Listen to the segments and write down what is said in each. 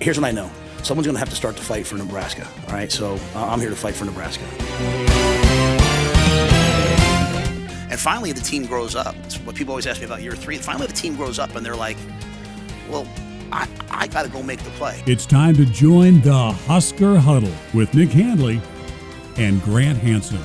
here's what I know. Someone's going to have to start to fight for Nebraska. All right, so I'm here to fight for Nebraska. And finally, the team grows up. It's what people always ask me about year 3. Finally, the team grows up, and they're like, well, I got to go make the play. It's time to join the Husker Huddle with Nick Handley and Grant Hansen.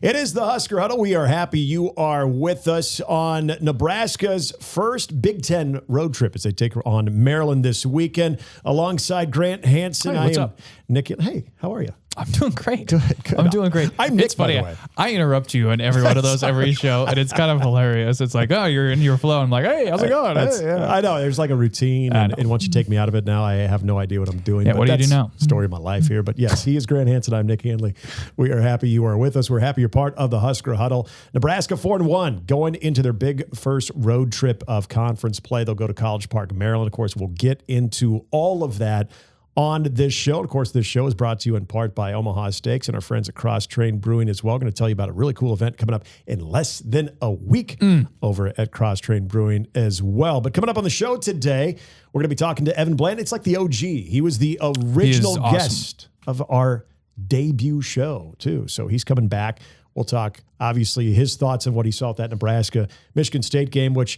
It is the Husker Huddle. We are happy you are with us on Nebraska's first Big Ten road trip as they take on Maryland this weekend. Alongside Grant Hansen, Hi, what's up? Nick. Hey, how are you? I'm doing great. Good. I'm doing great. I'm Nick, it's funny. by the way. I interrupt you in every one of those every show, and it's kind of hilarious. It's like, oh, you're in your flow. I'm like, hey, how's it going? I know. There's like a routine, and once you take me out of it now, I have no idea what I'm doing. Yeah, but what do you do now? Story of my life here. But yes, he is Grant Hansen. I'm Nick Handley. We are happy you are with us. We're happy you're part of the Husker Huddle. Nebraska 4-1 going into their big first road trip of conference play. They'll go to College Park, Maryland. Of course, we'll get into all of that on this show. Of course, this show is brought to you in part by Omaha Steaks and our friends at Kros Brewing as well. Going to tell you about a really cool event coming up in less than a week over at Kros Brewing as well. But coming up on the show today, we're going to be talking to Evan Bland. It's like the OG. He was the original guest of our debut show, too. So he's coming back. We'll talk, obviously, his thoughts on what he saw at that Nebraska-Michigan State game, which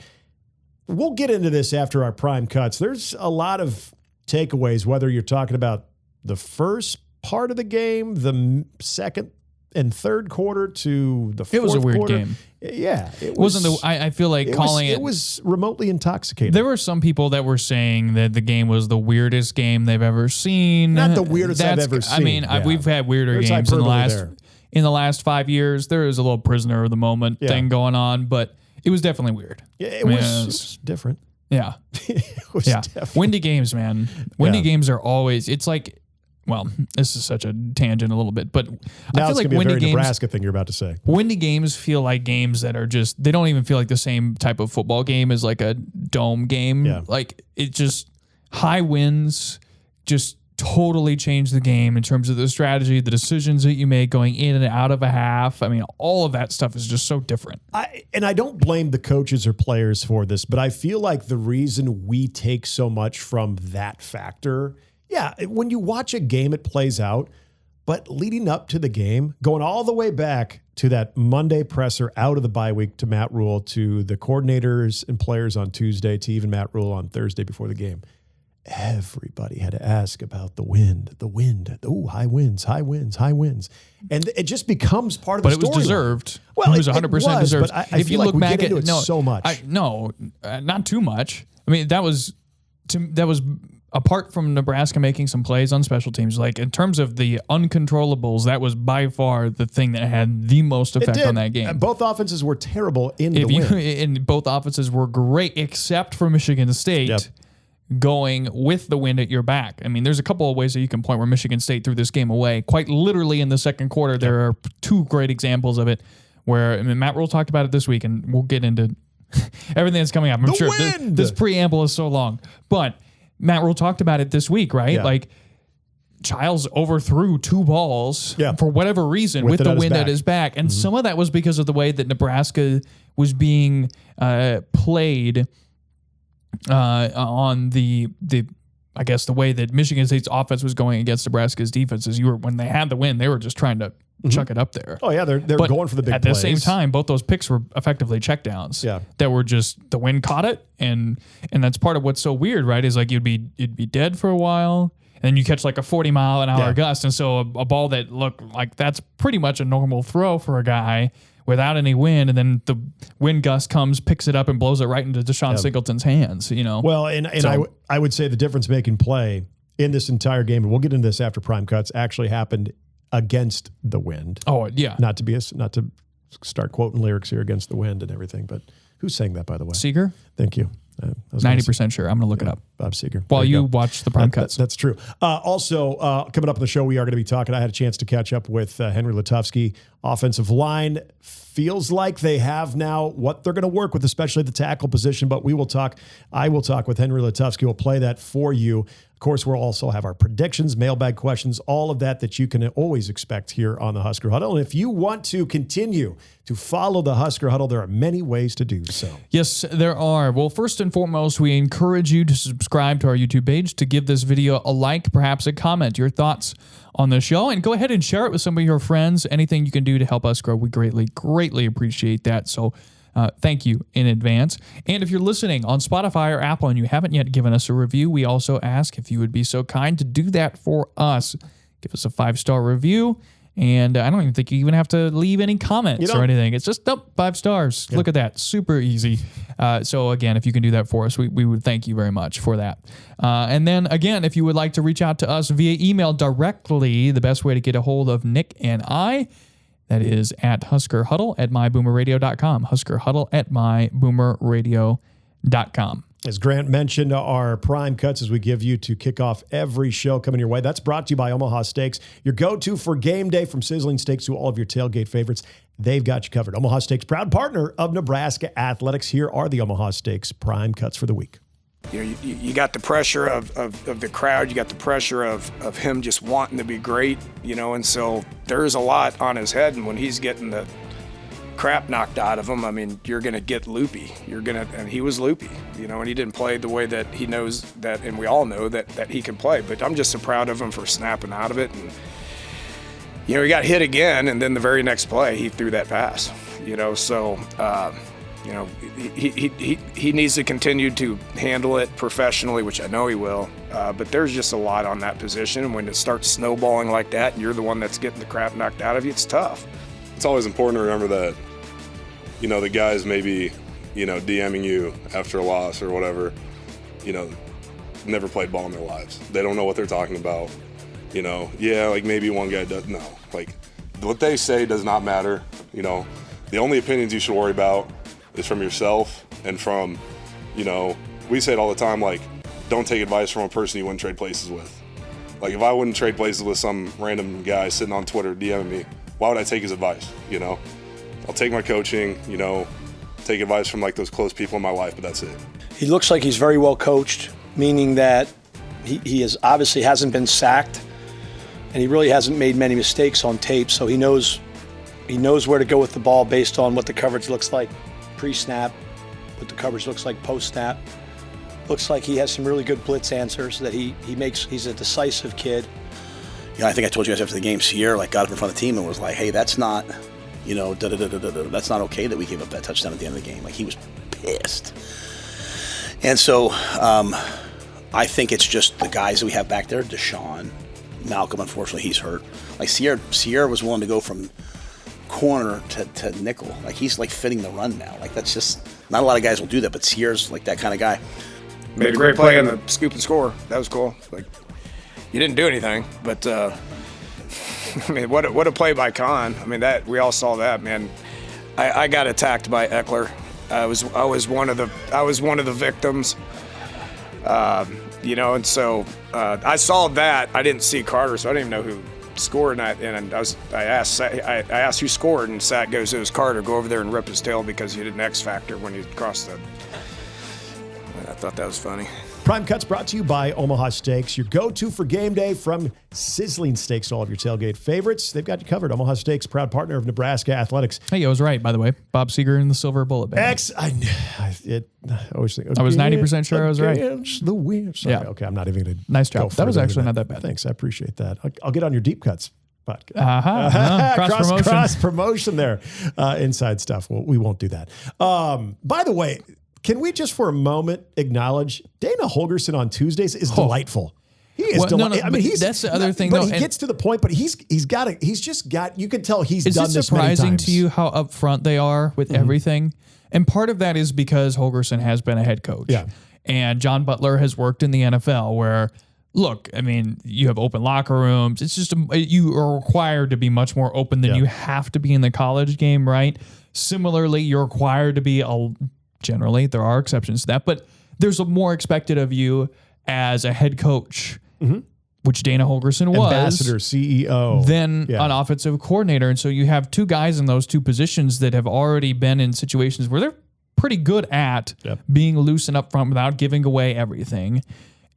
we'll get into this after our prime cuts. There's a lot of takeaways, whether you're talking about the first part of the game, the second and third quarter to the fourth quarter. It was a weird game. Yeah. It wasn't I feel like calling it. It was remotely intoxicating. There were some people that were saying that the game was the weirdest game they've ever seen. Not the weirdest I've ever seen. I mean, we've had weirder games in the last 5 years. There is a little prisoner of the moment thing going on, but it was definitely weird. Yeah, it was different. Yeah. It was different. Windy games, man. Windy games are always, it's like, well, this is such a tangent a little bit, but now I feel like windy windy games, Nebraska thing you're about to say. Windy games feel like games that are just, they don't even feel like the same type of football game as like a dome game. Yeah. Like it just, high winds just totally change the game in terms of the strategy, the decisions that you make going in and out of a half. I mean, all of that stuff is just so different. I don't blame the coaches or players for this, but I feel like the reason we take so much from that factor, when you watch a game, it plays out, but leading up to the game, going all the way back to that Monday presser out of the bye week to Matt Rule, to the coordinators and players on Tuesday, to even Matt Rule on Thursday before the game, everybody had to ask about the wind. Ooh, high winds. And it just becomes part of the story. But it was deserved. Well, it was 100% deserved. But I feel like we get into it so much. Not too much. I mean, that was apart from Nebraska making some plays on special teams, like in terms of the uncontrollables, that was by far the thing that had the most effect on that game. Both offenses were terrible in the wind. And both offenses were great, except for Michigan State. Going with the wind at your back. I mean, there's a couple of ways that you can point where Michigan State threw this game away. Quite literally in the second quarter, there are two great examples of it where, I mean, Matt Rule talked about it this week, and we'll get into everything that's coming up. I'm sure this preamble is so long, but Matt Rule talked about it this week, right? Yeah. Like, Childs overthrew two balls for whatever reason with the wind at his back. And some of that was because of the way that Nebraska was being played on the I guess the way that Michigan State's offense was going against Nebraska's defense is when they had the win, they were just trying to chuck it up there. Oh yeah, they're going for the big plays. At the same time, both those picks were effectively checkdowns. Yeah. That were just the wind caught it, and that's part of what's so weird, right? Is like you'd be dead for a while, and then you catch like a 40-mile-an-hour gust, and so a ball that looked like that's pretty much a normal throw for a guy without any wind, and then the wind gust comes, picks it up, and blows it right into Deshaun Singleton's hands. Well, and I would say the difference-making play in this entire game, and we'll get into this after prime cuts, actually happened against the wind. Oh yeah, not to start quoting lyrics here against the wind and everything, but who's saying that, by the way? Seeger. Thank you. 90% sure. I'm going to look it up. Bob Seeger. While you watch the prime cuts. That's true. Also, coming up on the show, we are going to be talking. I had a chance to catch up with Henry Lutovsky. Offensive line feels like they have now what they're going to work with, especially the tackle position. But I will talk with Henry Lutovsky. We'll play that for you. Of course, we'll also have our predictions, mailbag questions, all of that you can always expect here on the Husker Huddle. And if you want to continue to follow the Husker Huddle, there are many ways to do so. Yes, there are. Well, first and foremost, we encourage you to subscribe to our YouTube page, to give this video a like, perhaps a comment, your thoughts on the show, and go ahead and share it with some of your friends. Anything you can do to help us grow, we greatly appreciate that. So thank you in advance. And if you're listening on Spotify or Apple and you haven't yet given us a review, we also ask if you would be so kind to do that for us. Give us a 5-star review. And I don't even think you even have to leave any comments or anything. It's just 5 stars. Look at that. Super easy. So again, if you can do that for us, we would thank you very much for that. And then again, if you would like to reach out to us via email directly, the best way to get a hold of Nick and I, that is at huskerhuddle@myboomerradio.com. huskerhuddle@myboomerradio.com. As Grant mentioned, our prime cuts as we give you to kick off every show coming your way. That's brought to you by Omaha Steaks, your go-to for game day, from sizzling steaks to all of your tailgate favorites. They've got you covered. Omaha Steaks, proud partner of Nebraska Athletics. Here are the Omaha Steaks prime cuts for the week. You got the pressure of the crowd. You got the pressure of him just wanting to be great, and so there's a lot on his head. And when he's getting the crap knocked out of him, I mean, you're going to get loopy. And he was loopy, and he didn't play the way that he knows that, and we all know that he can play. But I'm just so proud of him for snapping out of it. And, he got hit again, and then the very next play, he threw that pass, so, he needs to continue to handle it professionally, which I know he will. But there's just a lot on that position. And when it starts snowballing like that, and you're the one that's getting the crap knocked out of you, it's tough. It's always important to remember that, the guys maybe, DMing you after a loss or whatever, never played ball in their lives. They don't know what they're talking about. Like maybe one guy does. No, like what they say does not matter. The only opinions you should worry about is from yourself and from, we say it all the time, like, don't take advice from a person you wouldn't trade places with. Like, if I wouldn't trade places with some random guy sitting on Twitter DMing me, why would I take his advice? I'll take my coaching, take advice from like those close people in my life, but that's it. He looks like he's very well coached, meaning that he is obviously hasn't been sacked, and he really hasn't made many mistakes on tape, so he knows where to go with the ball based on what the coverage looks like pre-snap, what the coverage looks like post-snap. Looks like he has some really good blitz answers that he makes. He's a decisive kid. I think I told you guys after the game, Sierra got up in front of the team and was like, hey, that's not, that's not okay that we gave up that touchdown at the end of the game. Like, he was pissed. And so I think it's just the guys that we have back there, Deshaun, Malcolm, unfortunately, he's hurt. Like, Sierra was willing to go from corner to nickel. Like, he's like fitting the run now. Like, that's just, not a lot of guys will do that, but Sierra's like that kind of guy. Made a great play on the scoop and score. That was cool. Like, you didn't do anything, but I mean, what a play by Khan. I mean, that we all saw that, man. I got attacked by Eckler. I was one of the victims. And so I saw that. I didn't see Carter, so I didn't even know who scored. And I asked who scored, and Sat goes, it was Carter. Go over there and rip his tail because you did an X factor when you crossed the. I thought that was funny. Prime Cuts brought to you by Omaha Steaks, your go-to for game day, from sizzling steaks to all of your tailgate favorites. They've got you covered. Omaha Steaks, proud partner of Nebraska Athletics. Hey, I was right, by the way. Bob Seger in the silver bullet bag. I always think, I was 90% sure I was right. The win. Sorry. Yeah. Okay, I'm not even going to. Nice job. That was actually not that bad. Thanks. I appreciate that. I'll get on your deep cuts. Cross promotion there. Inside stuff. Well, we won't do that. By the way, can we just for a moment acknowledge Dana Holgerson on Tuesdays is delightful. He is delightful. I mean, that's the other thing. But he gets to the point. But he's just got. You can tell he's done this many times. Is it surprising to you how upfront they are with everything? And part of that is because Holgerson has been a head coach. Yeah. And John Butler has worked in the NFL where, look, I mean, you have open locker rooms. It's just you are required to be much more open than you have to be in the college game, right? Similarly, you're required to be generally, there are exceptions to that, but there's more expected of you as a head coach, which Dana Holgerson was. Ambassador, CEO. Then an offensive coordinator. And so you have two guys in those two positions that have already been in situations where they're pretty good at being loose and upfront without giving away everything.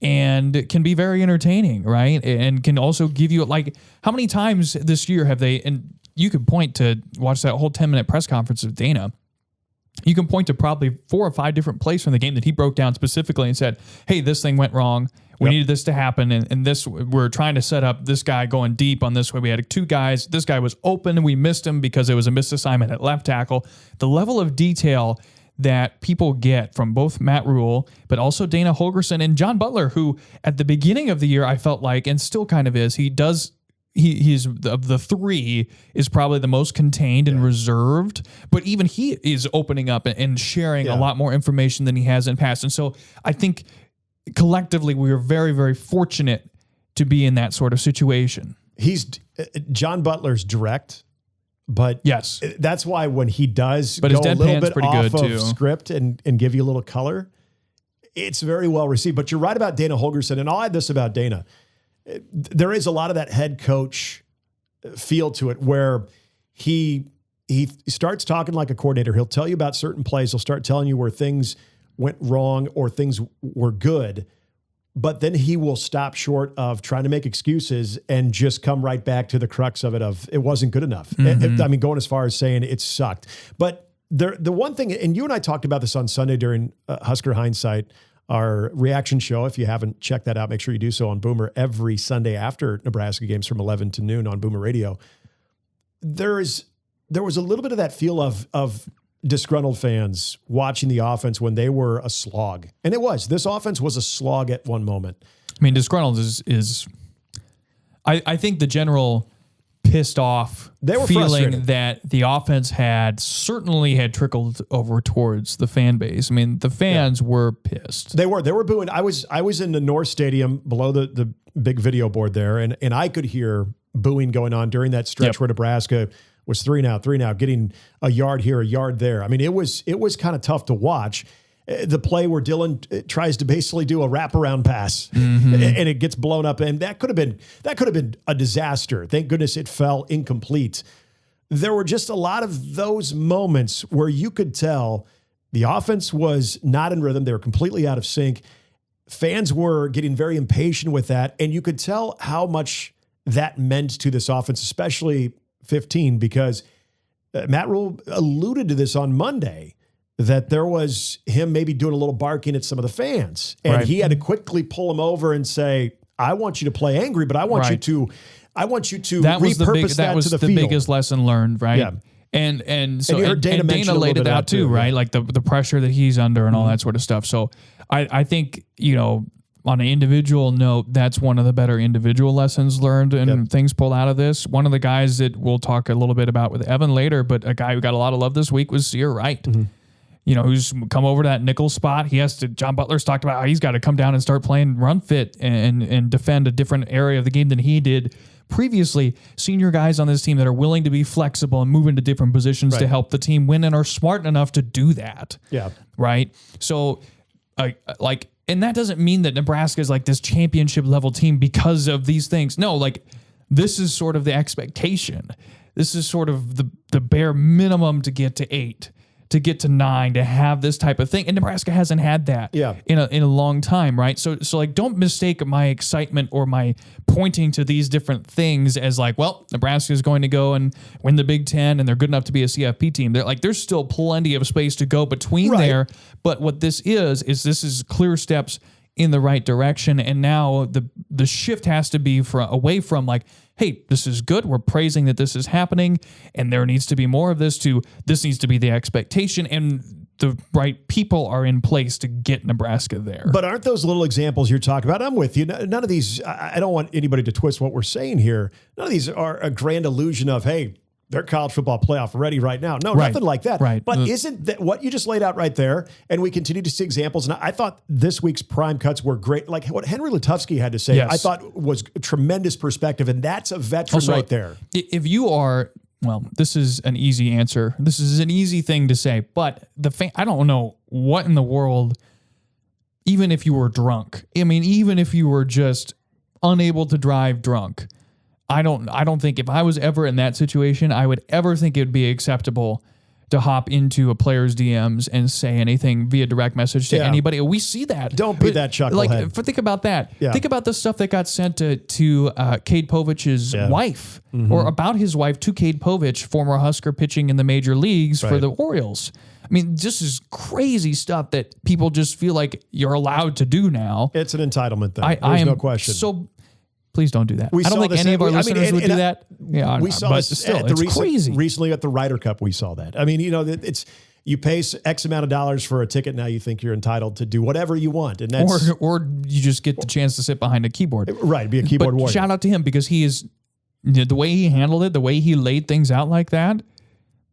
and can be very entertaining, right? And can also give you, like, how many times this year have they, and you could point to, watch that whole 10-minute press conference of Dana. You can point to probably 4 or 5 different plays from the game that he broke down specifically and said, hey, this thing went wrong. We needed this to happen. And this, we're trying to set up this guy going deep on this way. We had 2 guys. This guy was open and we missed him because it was a missed assignment at left tackle. The level of detail that people get from both Matt Rule, but also Dana Holgorsen and John Butler, who at the beginning of the year, I felt like, and still kind of is, he's of the 3 is probably the most contained and reserved, but even he is opening up and sharing a lot more information than he has in the past. And so I think collectively we are very, very fortunate to be in that sort of situation. John Butler's direct, but yes, that's why when he does but go his a little bit pretty off good of too. Script and give you a little color, it's very well received. But you're right about Dana Holgorsen, and I'll add this about Dana. There is a lot of that head coach feel to it where he starts talking like a coordinator. He'll tell you about certain plays. He'll start telling you where things went wrong or things were good, but then he will stop short of trying to make excuses and just come right back to the crux of it of it wasn't good enough. I mean, going as far as saying it sucked. But the one thing, and you and I talked about this on Sunday during Husker Hindsight, our reaction show. If you haven't checked that out, make sure you do so on Boomer every Sunday after Nebraska games from 11 to noon on Boomer Radio. There was a little bit of that feel of disgruntled fans watching the offense when they were a slog. And it was. This offense was a slog at one moment. I mean, disgruntled is I think the general pissed off feeling frustrated that the offense had trickled over towards the fan base. I mean, the fans were pissed. They were booing. I was in the North Stadium below the big video board there, and I could hear booing going on during that stretch where Nebraska was 3 and out, getting a yard here, a yard there. I mean, it was kind of tough to watch. The play where Dylan tries to basically do a wraparound pass and it gets blown up, and that could have been a disaster. Thank goodness it fell incomplete. There were just a lot of those moments where you could tell the offense was not in rhythm. They were completely out of sync. Fans were getting very impatient with that, and you could tell how much that meant to this offense, especially 15, because Matt Rule alluded to this on Monday, that there was him maybe doing a little barking at some of the fans. And he had to quickly pull him over and say, I want you to play angry, but I want you to repurpose that to the field. Biggest lesson learned, right? Yeah. And so you heard Dana laid it out too, right? Like the pressure that he's under and all that sort of stuff. So I think, on an individual note, that's one of the better individual lessons learned and things pulled out of this. One of the guys that we'll talk a little bit about with Evan later, but a guy who got a lot of love this week was Sear Wright. Who's come over to that nickel spot. John Butler's talked about how he's got to come down and start playing run fit and defend a different area of the game than he did previously. Senior guys on this team that are willing to be flexible and move into different positions to help the team win and are smart enough to do that. Yeah. Right. So and that doesn't mean that Nebraska is like this championship level team because of these things. No, this is sort of the expectation. This is sort of the bare minimum to get to 8. To get to 9, to have this type of thing. And Nebraska hasn't had that in a long time, right? So don't mistake my excitement or my pointing to these different things as Nebraska is going to go and win the Big Ten and they're good enough to be a CFP team. There's still plenty of space to go between there. But what this is clear steps in the right direction. And now the shift has to be away from hey, this is good. We're praising that this is happening, and there needs to be more of this this needs to be the expectation, and the right people are in place to get Nebraska there. But aren't those little examples you're talking about? I'm with you. None of these, I don't want anybody to twist what we're saying here. None of these are a grand illusion of, hey, they're college football playoff ready right now. No, nothing like that. Right. But isn't that what you just laid out right there? And we continue to see examples. And I thought this week's prime cuts were great. Like what Henry Lutovsky had to say, I thought was tremendous perspective. And that's a veteran right there. If you are, this is an easy answer. This is an easy thing to say. But I don't know what in the world, even if you were drunk, even if you were just unable to drive drunk, I don't think if I was ever in that situation, I would ever think it would be acceptable to hop into a player's DMs and say anything via direct message to anybody. We see that. Don't be that chucklehead. Think about that. Yeah. Think about the stuff that got sent to Cade Povich's wife, or about his wife to Cade Povich, former Husker pitching in the major leagues for the Orioles. I mean, this is crazy stuff that people just feel like you're allowed to do now. It's an entitlement thing. There's no question. So please don't do that. I don't think any of our listeners would do that. Yeah, we saw this still, at it's crazy. Recently at the Ryder Cup, we saw that. I mean, it's you pay X amount of dollars for a ticket. Now you think you're entitled to do whatever you want, and that's or you just get the chance to sit behind a keyboard. Right, be a keyboard warrior. Shout out to him because he is the way he handled it, the way he laid things out like that.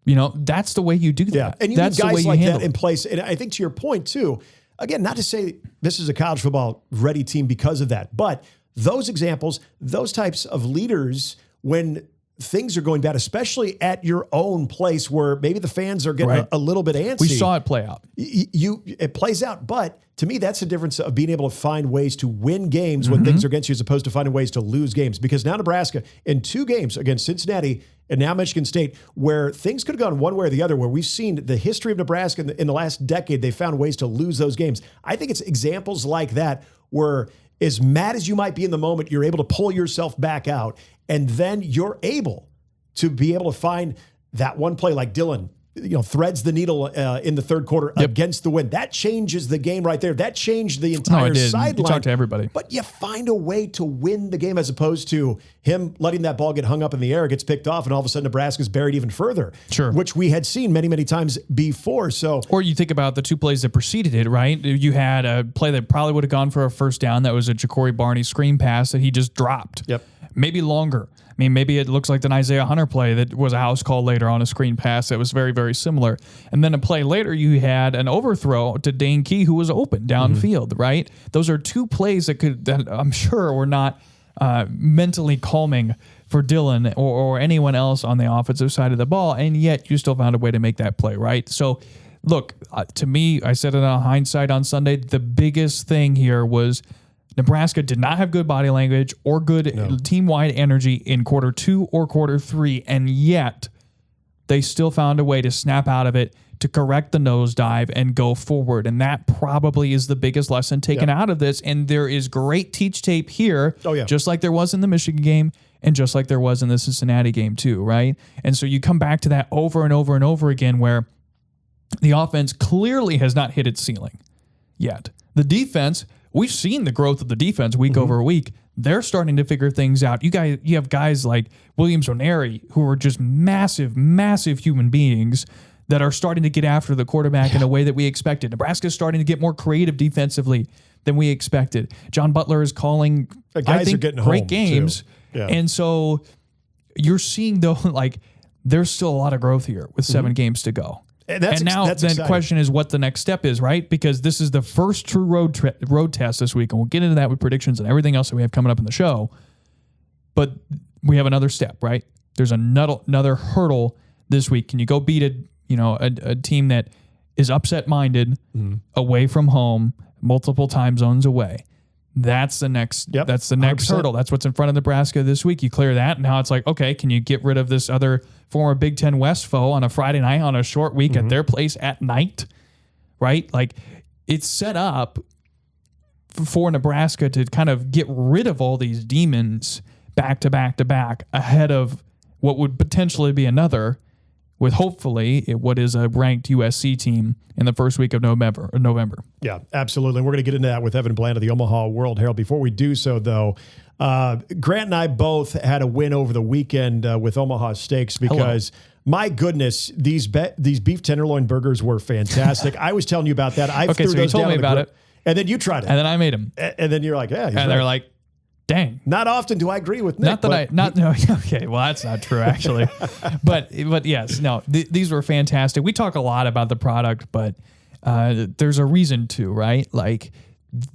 That's the way you do that. Yeah, and you need guys like that in place. And I think to your point too. Again, not to say this is a college football ready team because of that, but those examples, those types of leaders, when things are going bad, especially at your own place where maybe the fans are getting a little bit antsy. We saw it play out. It plays out, but to me, that's the difference of being able to find ways to win games when things are against you as opposed to finding ways to lose games. Because now Nebraska, in 2 games against Cincinnati and now Michigan State, where things could have gone one way or the other, where we've seen the history of Nebraska in the last decade, they found ways to lose those games. I think it's examples like that where as mad as you might be in the moment, you're able to pull yourself back out, and then you're able to be able to find that one play like Dylan, threads the needle in the third quarter against the wind. That changes the game right there. That changed the entire sideline. You talk to everybody. But you find a way to win the game as opposed to him letting that ball get hung up in the air, it gets picked off, and all of a sudden Nebraska's buried even further. Sure. Which we had seen many, many times before. Or you think about the 2 plays that preceded it, right? You had a play that probably would have gone for a first down. That was a Ja'Cory Barney screen pass that he just dropped. Yep. Maybe longer. I mean, maybe it looks like an Isaiah Hunter play that was a house call later on a screen pass that was very, very similar. And then a play later, you had an overthrow to Dane Key, who was open downfield, right? Those are 2 plays that I'm sure were not mentally calming for Dylan or anyone else on the offensive side of the ball, and yet you still found a way to make that play, right? So, look, to me, I said it on hindsight on Sunday, the biggest thing here was Nebraska did not have good body language or good team-wide energy in quarter 2 or quarter 3, and yet they still found a way to snap out of it, to correct the nosedive and go forward. And that probably is the biggest lesson taken out of this. And there is great teach tape here, just like there was in the Michigan game and just like there was in the Cincinnati game too, right? And so you come back to that over and over and over again where the offense clearly has not hit its ceiling yet. The defense, we've seen the growth of the defense week over week. They're starting to figure things out. You have guys like Williams O'Neary who are just massive, massive human beings that are starting to get after the quarterback in a way that we expected. Nebraska's starting to get more creative defensively than we expected. John Butler is calling, I think, great games. Yeah. And so you're seeing, though, like, there's still a lot of growth here with 7 games to go. And now the question is what the next step is, right? Because this is the first true road test this week, and we'll get into that with predictions and everything else that we have coming up in the show. But we have another step, right? There's another hurdle this week. Can you go beat a team that is upset-minded, away from home, multiple time zones away? That's the next. That's the next 100%. Hurdle. That's what's in front of Nebraska this week. You clear that, and now it's like, okay, can you get rid of this other former Big Ten West foe on a Friday night on a short week at their place at night, right? Like, it's set up for Nebraska to kind of get rid of all these demons back to back to back ahead of what would potentially be another, with hopefully what is a ranked USC team in the first week of November. Yeah, absolutely. And we're going to get into that with Evan Bland of the Omaha World-Herald. Before we do so, though, Grant and I both had a win over the weekend with Omaha Steaks because, my goodness, these beef tenderloin burgers were fantastic. I was telling you about that. So you told me about it. And then you tried it. And then I made them. And then you're like, yeah. And they're like, dang. Not often do I agree with Nick. Okay, well, that's not true, actually. but yes, no, these were fantastic. We talk a lot about the product, but there's a reason to, right? Like,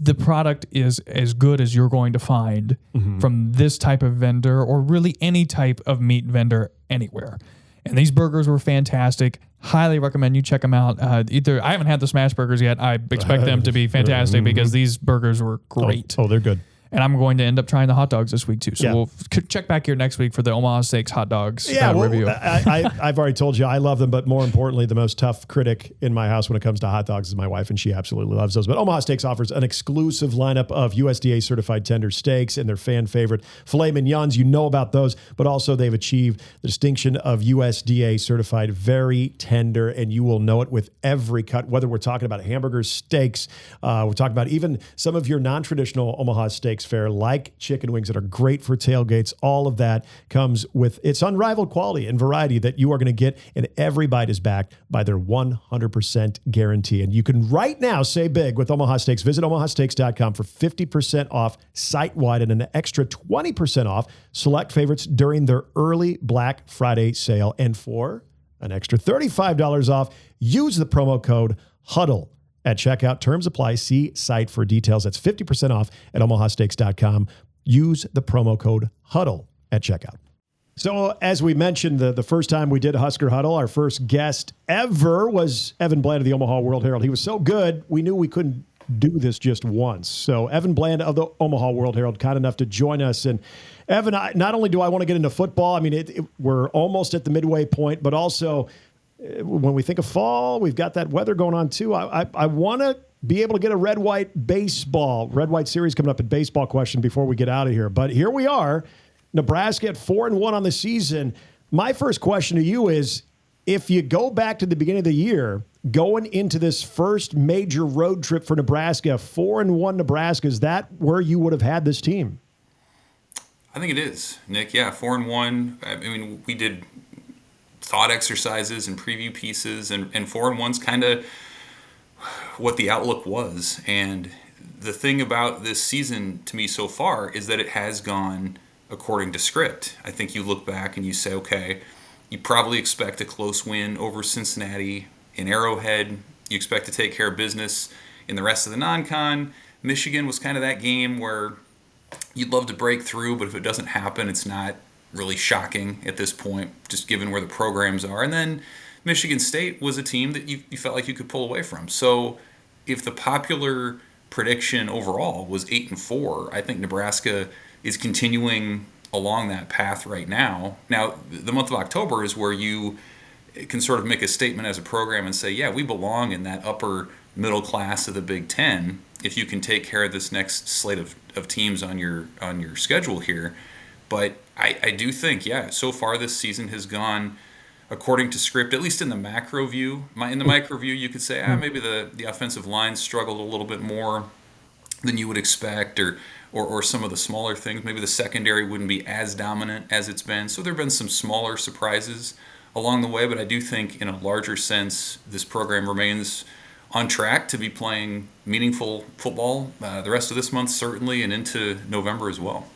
the product is as good as you're going to find from this type of vendor or really any type of meat vendor anywhere. And these burgers were fantastic. Highly recommend you check them out. I haven't had the smash burgers yet. I expect them to be fantastic because these burgers were great. Oh, they're good. And I'm going to end up trying the hot dogs this week too. So Yeah. we'll check back here next week for the Omaha Steaks hot dogs review. I've already told you I love them, but more importantly, the most tough critic in my house when it comes to hot dogs is my wife, and she absolutely loves those. But Omaha Steaks offers an exclusive lineup of USDA certified tender steaks and their fan favorite filet mignons. You know about those, but also they've achieved the distinction of USDA certified very tender, and you will know it with every cut, whether we're talking about hamburgers, steaks, we're talking about even some of your non-traditional Omaha Steaks fare like chicken wings that are great for tailgates. All of that comes with its unrivaled quality and variety that you are going to get, and every bite is backed by their 100% guarantee. And you can right now say big with Omaha Steaks. Visit omahasteaks.com for 50% off site-wide and an extra 20% off select favorites during their early Black Friday sale. And for an extra $35 off, use the promo code HUDDLE at checkout. Terms apply. See site for details. That's 50% off at omahasteaks.com. Use the promo code HUDDLE at checkout. So as we mentioned, the first time we did a Husker Huddle, our first guest ever was Evan Bland of the Omaha World-Herald. He was so good, we knew we couldn't do this just once. So Evan Bland of the Omaha World-Herald, kind enough to join us. And Evan, not only do I want to get into football, I mean, we're almost at the midway point, but also when we think of fall, we've got that weather going on too. I want to be able to get a red-white series coming up in baseball question before we get out of here. But here we are, Nebraska at 4-1 on the season. My first question to you is, if you go back to the beginning of the year, going into this first major road trip for Nebraska, 4-1 Nebraska, is that where you would have had this team? I think it is, Nick. Yeah, 4-1. I mean, we did thought exercises and preview pieces, and 4-1's kind of what the outlook was. And the thing about this season to me so far is that it has gone according to script. I think you look back and you say, okay, you probably expect a close win over Cincinnati in Arrowhead. You expect to take care of business in the rest of the non-con. Michigan was kind of that game where you'd love to break through, but if it doesn't happen, it's not really shocking at this point, just given where the programs are. And then Michigan State was a team that you felt like you could pull away from. So if the popular prediction overall was 8-4, I think Nebraska is continuing along that path right now. Now, the month of October is where you can sort of make a statement as a program and say, yeah, we belong in that upper middle class of the Big Ten if you can take care of this next slate of teams on your schedule here. But I do think, yeah, so far this season has gone according to script, at least in the macro view. In the micro view, you could say, maybe the offensive line struggled a little bit more than you would expect, or some of the smaller things. Maybe the secondary wouldn't be as dominant as it's been. So there have been some smaller surprises along the way, but I do think in a larger sense, this program remains on track to be playing meaningful football the rest of this month, certainly, and into November as well.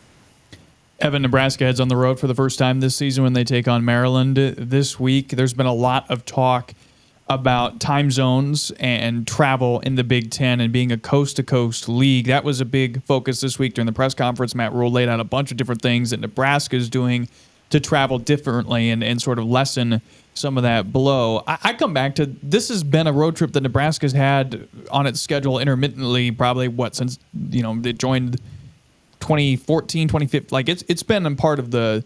Evan, Nebraska heads on the road for the first time this season when they take on Maryland this week. There's been a lot of talk about time zones and travel in the Big Ten and being a coast-to-coast league. That was a big focus this week during the press conference. Matt Rule laid out a bunch of different things that Nebraska is doing to travel differently and sort of lessen some of that blow. I come back to, this has been a road trip that Nebraska's had on its schedule intermittently, probably since they joined 2014, 2015. Like it's been a part of the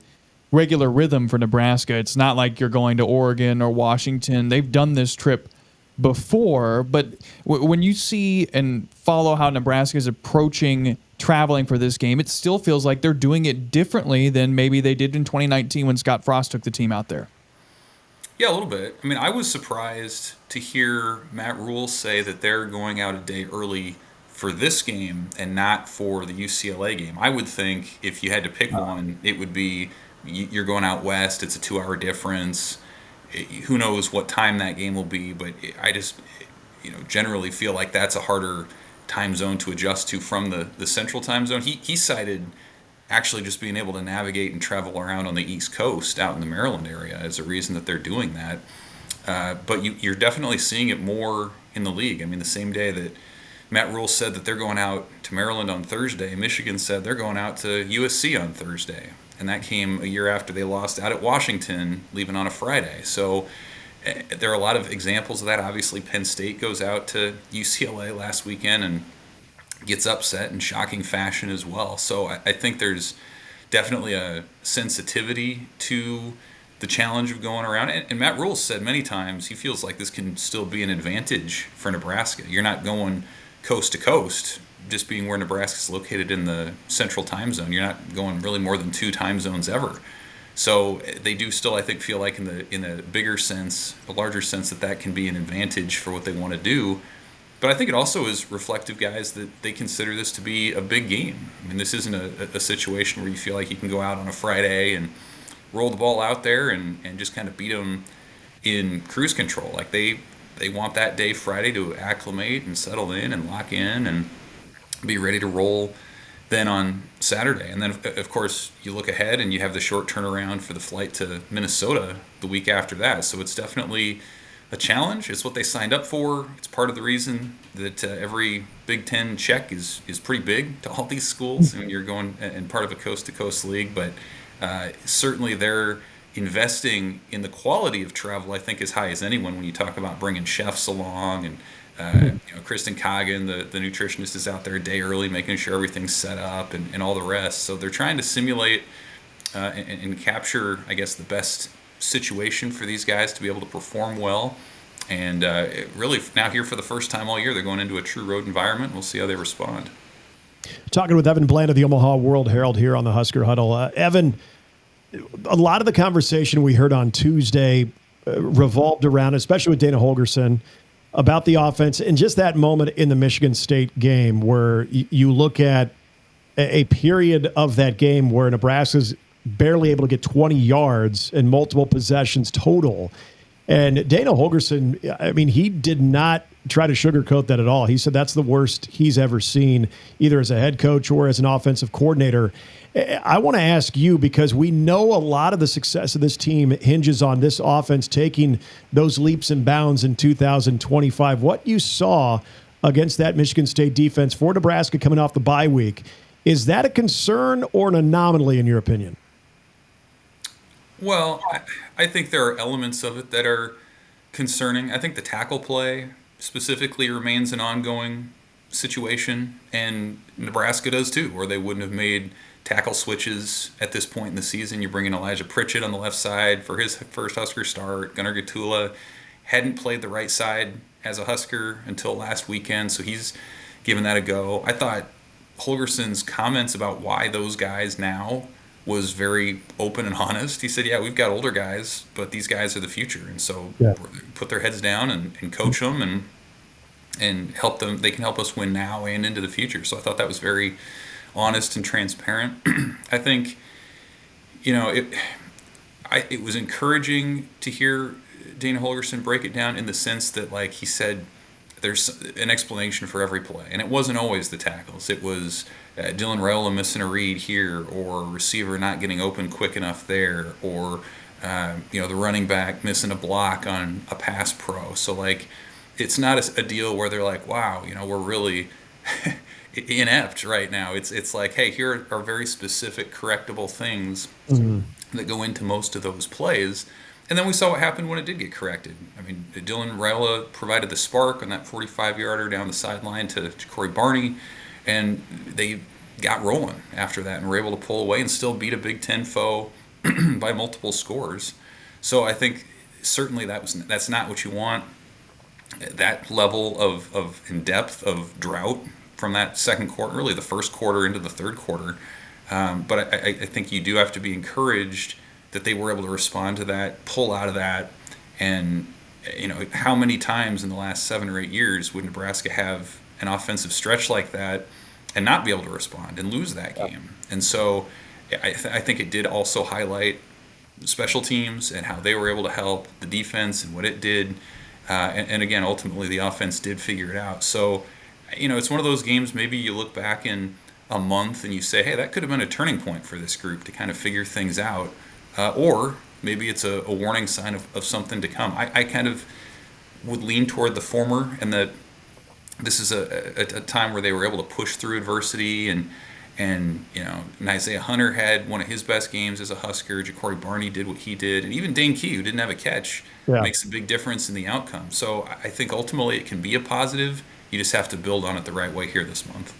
regular rhythm for Nebraska. It's not like you're going to Oregon or Washington. They've done this trip before, but when you see and follow how Nebraska is approaching traveling for this game, it still feels like they're doing it differently than maybe they did in 2019 when Scott Frost took the team out there. Yeah, a little bit. I mean, I was surprised to hear Matt Rule say that they're going out a day early for this game and not for the UCLA game. I would think if you had to pick one, it would be you're going out west. It's a 2-hour difference. Who knows what time that game will be, but I just generally feel like that's a harder time zone to adjust to from the central time zone. He cited actually just being able to navigate and travel around on the East Coast out in the Maryland area as a reason that they're doing that. But you're definitely seeing it more in the league. I mean, the same day that Matt Rule said that they're going out to Maryland on Thursday, Michigan said they're going out to USC on Thursday. And that came a year after they lost out at Washington, leaving on a Friday. So there are a lot of examples of that. Obviously, Penn State goes out to UCLA last weekend, and gets upset in shocking fashion as well. So I think there's definitely a sensitivity to the challenge of going around. And Matt Rule said many times he feels like this can still be an advantage for Nebraska. You're not going coast to coast, just being where Nebraska is located in the central time zone. You're not going really more than 2 time zones ever. So they do still, I think, feel like in a bigger sense, a larger sense, that can be an advantage for what they want to do. But I think it also is reflective, guys, that they consider this to be a big game. I mean, this isn't a situation where you feel like you can go out on a Friday and roll the ball out there and just kind of beat them in cruise control. Like they want that day Friday to acclimate and settle in and lock in and be ready to roll then on Saturday. And then, of course, you look ahead and you have the short turnaround for the flight to Minnesota the week after that. So it's definitely a challenge. It's what they signed up for. It's part of the reason that every Big Ten check is pretty big to all these schools. I mean, you're going and part of a coast-to-coast league, but certainly they're investing in the quality of travel, I think, as high as anyone when you talk about bringing chefs along. And Kristen Coggin, the nutritionist, is out there a day early making sure everything's set up and all the rest. So they're trying to simulate and capture, I guess, the best situation for these guys to be able to perform well. And really now here for the first time all year, they're going into a true road environment. We'll see how they respond. Talking with Evan Bland of the Omaha World-Herald here on the Husker Huddle. Evan, a lot of the conversation we heard on Tuesday revolved around, especially with Dana Holgorsen, about the offense and just that moment in the Michigan State game where you look at a period of that game where Nebraska's barely able to get 20 yards and multiple possessions total. And Dana Holgorsen, I mean, he did not try to sugarcoat that at all. He said that's the worst he's ever seen, either as a head coach or as an offensive coordinator. I want to ask you, because we know a lot of the success of this team hinges on this offense taking those leaps and bounds in 2025. What you saw against that Michigan State defense for Nebraska coming off the bye week, is that a concern or an anomaly in your opinion? Well, I think there are elements of it that are concerning. I think the tackle play specifically remains an ongoing situation, and Nebraska does too, where they wouldn't have made tackle switches at this point in the season. You bring in Elijah Pritchett on the left side for his first Husker start. Gunnar Gatula hadn't played the right side as a Husker until last weekend, so he's given that a go. I thought Holgersen's comments about why those guys now was very open and honest. He said, yeah, we've got older guys, but these guys are the future. And so put their heads down and coach them and help them. They can help us win now and into the future. So I thought that was very honest and transparent. I think, it was encouraging to hear Dana Holgorsen break it down in the sense that, like he said, there's an explanation for every play. And it wasn't always the tackles. It was Dylan Raiola missing a read here, or a receiver not getting open quick enough there, or the running back missing a block on a pass pro. So, like, it's not a deal where they're like, wow, we're really inept right now. It's like, hey, here are very specific correctable things that go into most of those plays. And then we saw what happened when it did get corrected. I mean, Dylan Raiola provided the spark on that 45-yarder down the sideline to Corey Barney, and they got rolling after that and were able to pull away and still beat a Big Ten foe by multiple scores. So I think certainly that's not what you want. That level of in depth of drought from that second quarter, really the first quarter into the third quarter. But I think you do have to be encouraged that they were able to respond to that, pull out of that. And, how many times in the last 7 or 8 years would Nebraska have an offensive stretch like that and not be able to respond and lose that game? And so I think it did also highlight special teams and how they were able to help the defense and what it did. And again, ultimately the offense did figure it out. So, it's one of those games, maybe you look back in a month and you say, hey, that could have been a turning point for this group to kind of figure things out. Or maybe it's a warning sign of something to come. I kind of would lean toward the former, and that this is a time where they were able to push through adversity, and Isaiah Hunter had one of his best games as a Husker. Ja'Cory Barney did what he did, and even Dane Key, who didn't have a catch, makes a big difference in the outcome. So I think ultimately it can be a positive. You just have to build on it the right way here this month.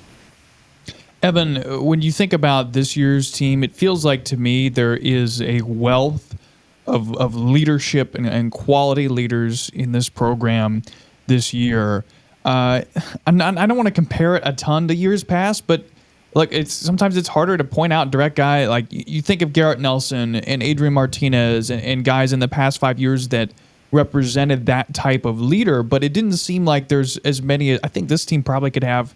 Evan, when you think about this year's team, it feels like to me there is a wealth of leadership and quality leaders in this program this year. I don't want to compare it a ton to years past, but like sometimes it's harder to point out direct guy. Like you think of Garrett Nelson and Adrian Martinez and guys in the past 5 years that represented that type of leader, but it didn't seem like there's as many. I think this team probably could have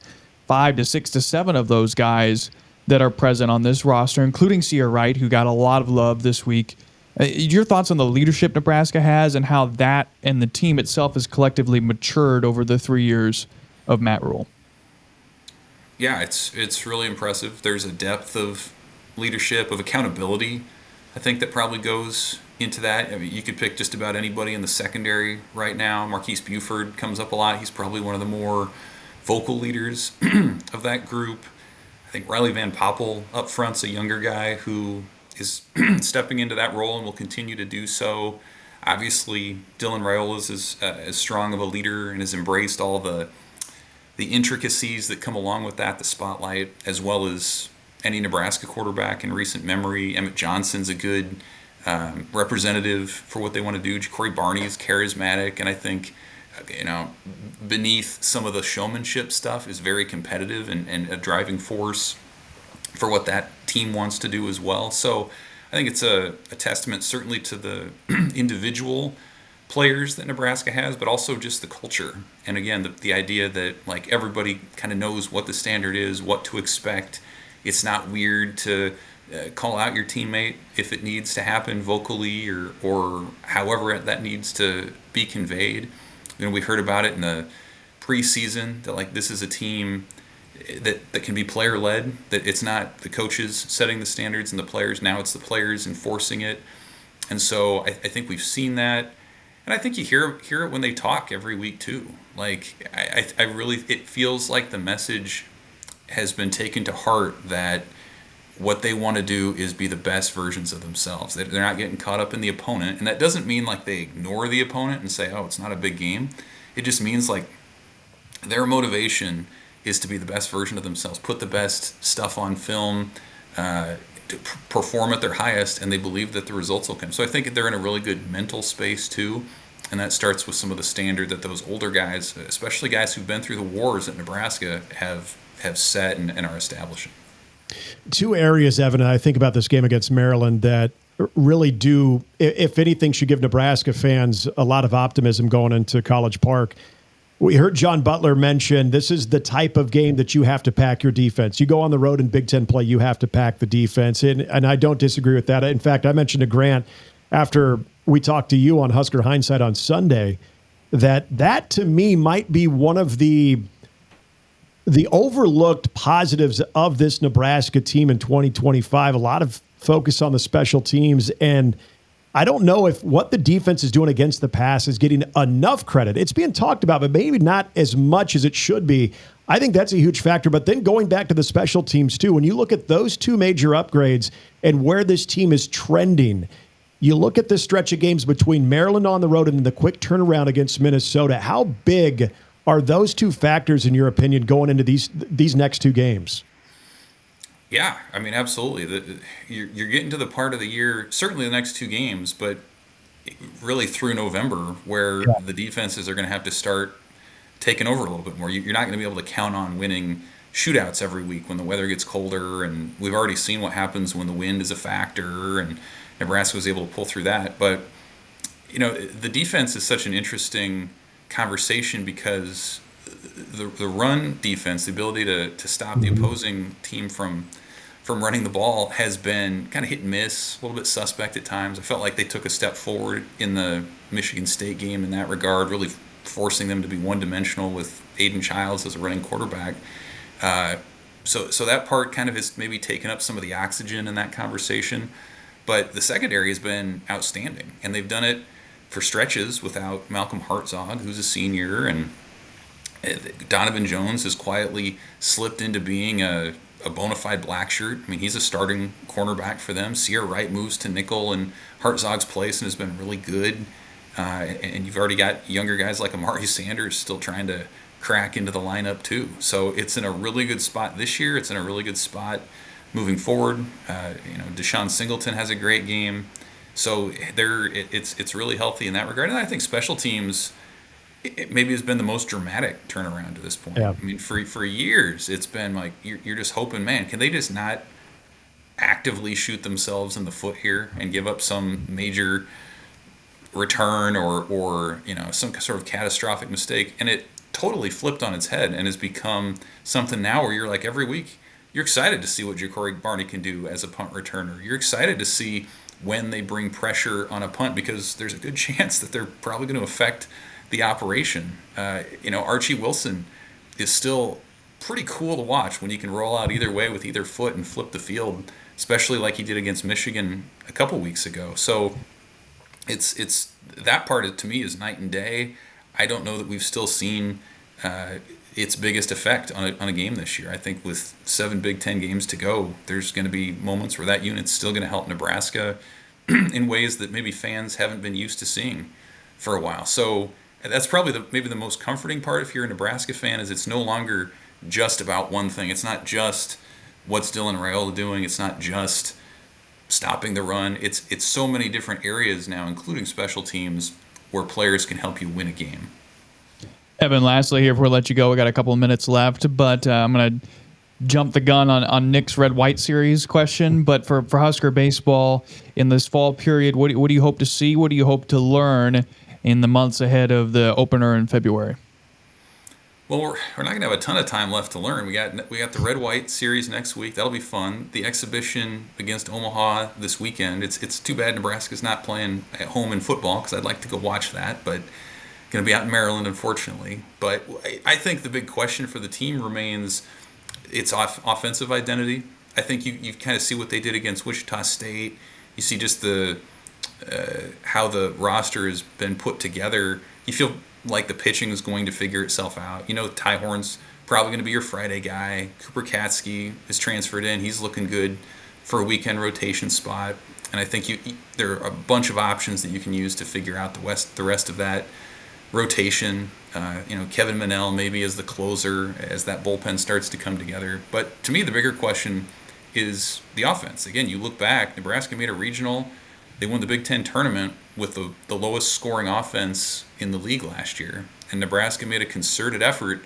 5 to 6 to 7 of those guys that are present on this roster, including Sierra Wright, who got a lot of love this week. Your thoughts on the leadership Nebraska has and how that and the team itself has collectively matured over the 3 years of Matt Rule? Yeah, it's really impressive. There's a depth of leadership, of accountability, I think, that probably goes into that. I mean, you could pick just about anybody in the secondary right now. Marquise Buford comes up a lot. He's probably one of the more vocal leaders of that group. I think Riley Van Poppel up front's a younger guy who is stepping into that role and will continue to do so. Obviously, Dylan Raiola is as strong of a leader and has embraced all the intricacies that come along with that, the spotlight, as well as any Nebraska quarterback in recent memory. Emmett Johnson's a good representative for what they want to do. Ja'Cory Barney is charismatic, and I think, beneath some of the showmanship stuff is very competitive and a driving force for what that team wants to do as well. So I think it's a testament certainly to the individual players that Nebraska has, but also just the culture. And again, the idea that like everybody kind of knows what the standard is, what to expect. It's not weird to call out your teammate if it needs to happen vocally or however that needs to be conveyed. We heard about it in the preseason that like this is a team that can be player led, that it's not the coaches setting the standards and the players, now it's the players enforcing it. And so I think we've seen that, and I think you hear it when they talk every week too. Like I really, it feels like the message has been taken to heart that what they want to do is be the best versions of themselves. They're not getting caught up in the opponent, and that doesn't mean like they ignore the opponent and say, oh, it's not a big game. It just means like their motivation is to be the best version of themselves, put the best stuff on film, to perform at their highest, and they believe that the results will come. So I think they're in a really good mental space too, and that starts with some of the standard that those older guys, especially guys who've been through the wars at Nebraska, have set and are establishing. Two areas, Evan, I think about this game against Maryland that really do, if anything, should give Nebraska fans a lot of optimism going into College Park. We heard John Butler mention this is the type of game that you have to pack your defense. You go on the road in Big Ten play, you have to pack the defense. And I don't disagree with that. In fact, I mentioned to Grant after we talked to you on Husker Hindsight on Sunday that to me might be one of the overlooked positives of this Nebraska team in 2025. A lot of focus on the special teams, and I don't know if what the defense is doing against the pass is getting enough credit. It's being talked about, but maybe not as much as it should be. I think that's a huge factor. But then going back to the special teams too, when you look at those two major upgrades and where this team is trending, you look at this stretch of games between Maryland on the road and the quick turnaround against Minnesota. How big are those two factors, in your opinion, going into these next two games? Yeah, I mean, absolutely. You're getting to the part of the year, certainly the next two games, but really through November, where the defenses are going to have to start taking over a little bit more. You're not going to be able to count on winning shootouts every week when the weather gets colder, and we've already seen what happens when the wind is a factor, and Nebraska was able to pull through that. But, the defense is such an interesting conversation because the run defense, the ability to stop the opposing team from running the ball, has been kind of hit and miss, a little bit suspect at times. I felt like they took a step forward in the Michigan State game in that regard, really forcing them to be one-dimensional with Aiden Childs as a running quarterback. So that part kind of has maybe taken up some of the oxygen in that conversation. But the secondary has been outstanding, and they've done it for stretches without Malcolm Hartzog, who's a senior, and Donovan Jones has quietly slipped into being a bona fide black shirt. I mean, he's a starting cornerback for them. Sierra Wright moves to nickel in Hartzog's place and has been really good. And you've already got younger guys like Amari Sanders still trying to crack into the lineup too. So it's in a really good spot this year. It's in a really good spot moving forward. Deshaun Singleton has a great game. So it's really healthy in that regard. And I think special teams, it maybe has been the most dramatic turnaround to this point. Yeah. I mean, for years, it's been like you're just hoping, man, can they just not actively shoot themselves in the foot here and give up some major return or some sort of catastrophic mistake? And it totally flipped on its head and has become something now where you're like, every week you're excited to see what Ja'Cory Barney can do as a punt returner. You're excited to see when they bring pressure on a punt, because there's a good chance that they're probably going to affect the operation. Archie Wilson is still pretty cool to watch when you can roll out either way with either foot and flip the field, especially like he did against Michigan a couple weeks ago. So it's that part to me is night and day. I don't know that we've still seen its biggest effect on a game this year. I think with 7 Big Ten games to go, there's going to be moments where that unit's still going to help Nebraska in ways that maybe fans haven't been used to seeing for a while. So that's probably maybe the most comforting part if you're a Nebraska fan, is it's no longer just about one thing. It's not just what's Dylan Raiola doing. It's not just stopping the run. It's so many different areas now, including special teams, where players can help you win a game. Evan, lastly here before we let you go, we got a couple of minutes left, but I'm going to jump the gun on Nick's Red-White series question. But for Husker baseball in this fall period, what do you hope to see? What do you hope to learn in the months ahead of the opener in February? Well, we're not going to have a ton of time left to learn. We got the Red-White series next week. That'll be fun. The exhibition against Omaha this weekend. It's too bad Nebraska's not playing at home in football, because I'd like to go watch that, but going to be out in Maryland, unfortunately. But I think the big question for the team remains its offensive identity. I think you kind of see what they did against Wichita State. You see just how the roster has been put together. You feel like the pitching is going to figure itself out. Ty Horn's probably going to be your Friday guy. Cooper Katsky is transferred in. He's looking good for a weekend rotation spot. And I think there are a bunch of options that you can use to figure out the rest of that rotation. Kevin Manel maybe as the closer as that bullpen starts to come together. But to me, the bigger question is the offense. Again, you look back, Nebraska made a regional. They won the Big Ten tournament with the lowest scoring offense in the league last year. And Nebraska made a concerted effort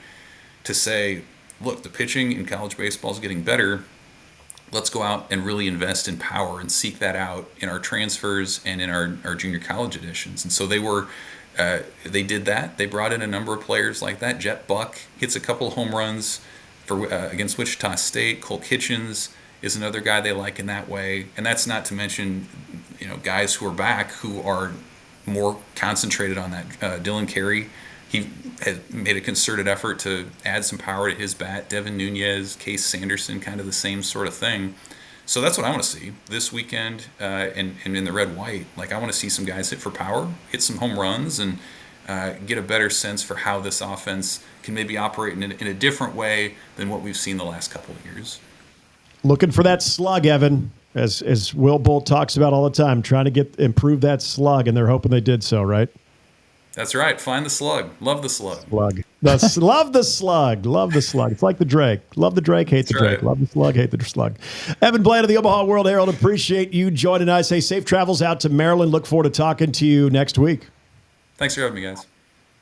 to say, look, the pitching in college baseball is getting better. Let's go out and really invest in power and seek that out in our transfers and in our junior college editions. And so they did that. They brought in a number of players like that. Jet Buck hits a couple of home runs against Wichita State. Cole Kitchens is another guy they like in that way. And that's not to mention, guys who are back who are more concentrated on that. Dylan Carey, he has made a concerted effort to add some power to his bat. Devin Nunez, Case Sanderson, kind of the same sort of thing. So that's what I want to see this weekend, and in the Red-White. Like, I want to see some guys hit for power, hit some home runs, and get a better sense for how this offense can maybe operate in a different way than what we've seen the last couple of years. Looking for that slug, Evan, as Will Bull talks about all the time, trying to improve that slug, and they're hoping they did so, right? That's right. Find the slug. Love the slug. Love the slug. Love the slug. It's like the Drake. Love the Drake, hate the Drake. Right. Love the slug, hate the slug. Evan Bland of the Omaha World-Herald, appreciate you joining us. Hey, safe travels out to Maryland. Look forward to talking to you next week. Thanks for having me, guys.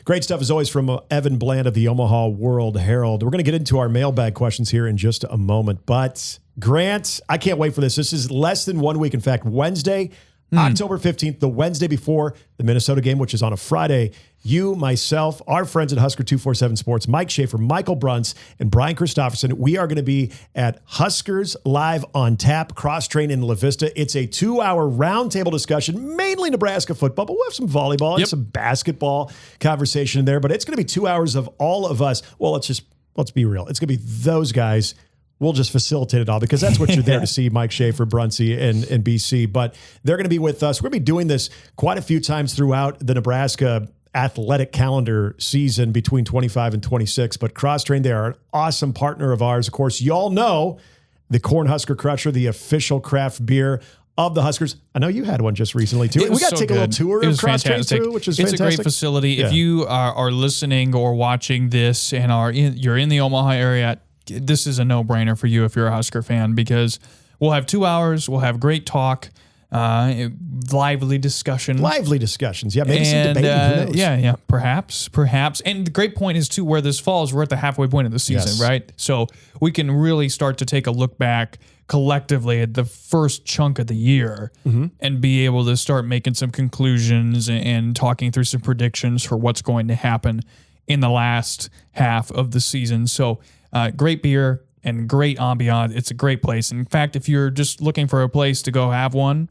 Great stuff as always from Evan Bland of the Omaha World-Herald. We're going to get into our mailbag questions here in just a moment. But Grant, I can't wait for this. This is less than 1 week. In fact, Wednesday, October 15th, the Wednesday before the Minnesota game, which is on a Friday. You, myself, our friends at Husker 247 Sports, Mike Schaefer, Michael Bruntz, and Brian Christopherson, we are going to be at Huskers Live on Tap, Cross-Train in La Vista. It's a 2-hour roundtable discussion, mainly Nebraska football, but we'll have some volleyball and some basketball conversation in there. But it's going to be 2 hours of all of us. Well, let's be real. It's going to be those guys. We'll just facilitate it all because that's what you're there to see, Mike Schaefer, Brunsey, and BC. But they're going to be with us. We're going to be doing this quite a few times throughout the Nebraska athletic calendar season between 25 and 26. But Cross-Train, they are an awesome partner of ours. Of course, y'all know the Cornhusker Crusher, the official craft beer of the Huskers. I know you had one just recently too. We got to take a little tour of Kros Train too, which is fantastic. It's a great facility. If you are listening or watching this and you're in the Omaha area, this is a no-brainer for you if you're a Husker fan, because we'll have 2 hours. We'll have great talk, lively discussions. Yeah, maybe some debate. Who knows? Yeah, perhaps. And the great point is too, where this falls, we're at the halfway point of the season, right? So we can really start to take a look back collectively at the first chunk of the year and be able to start making some conclusions and talking through some predictions for what's going to happen in the last half of the season. So great beer and great ambiance. It's a great place. In fact, if you're just looking for a place to go have one,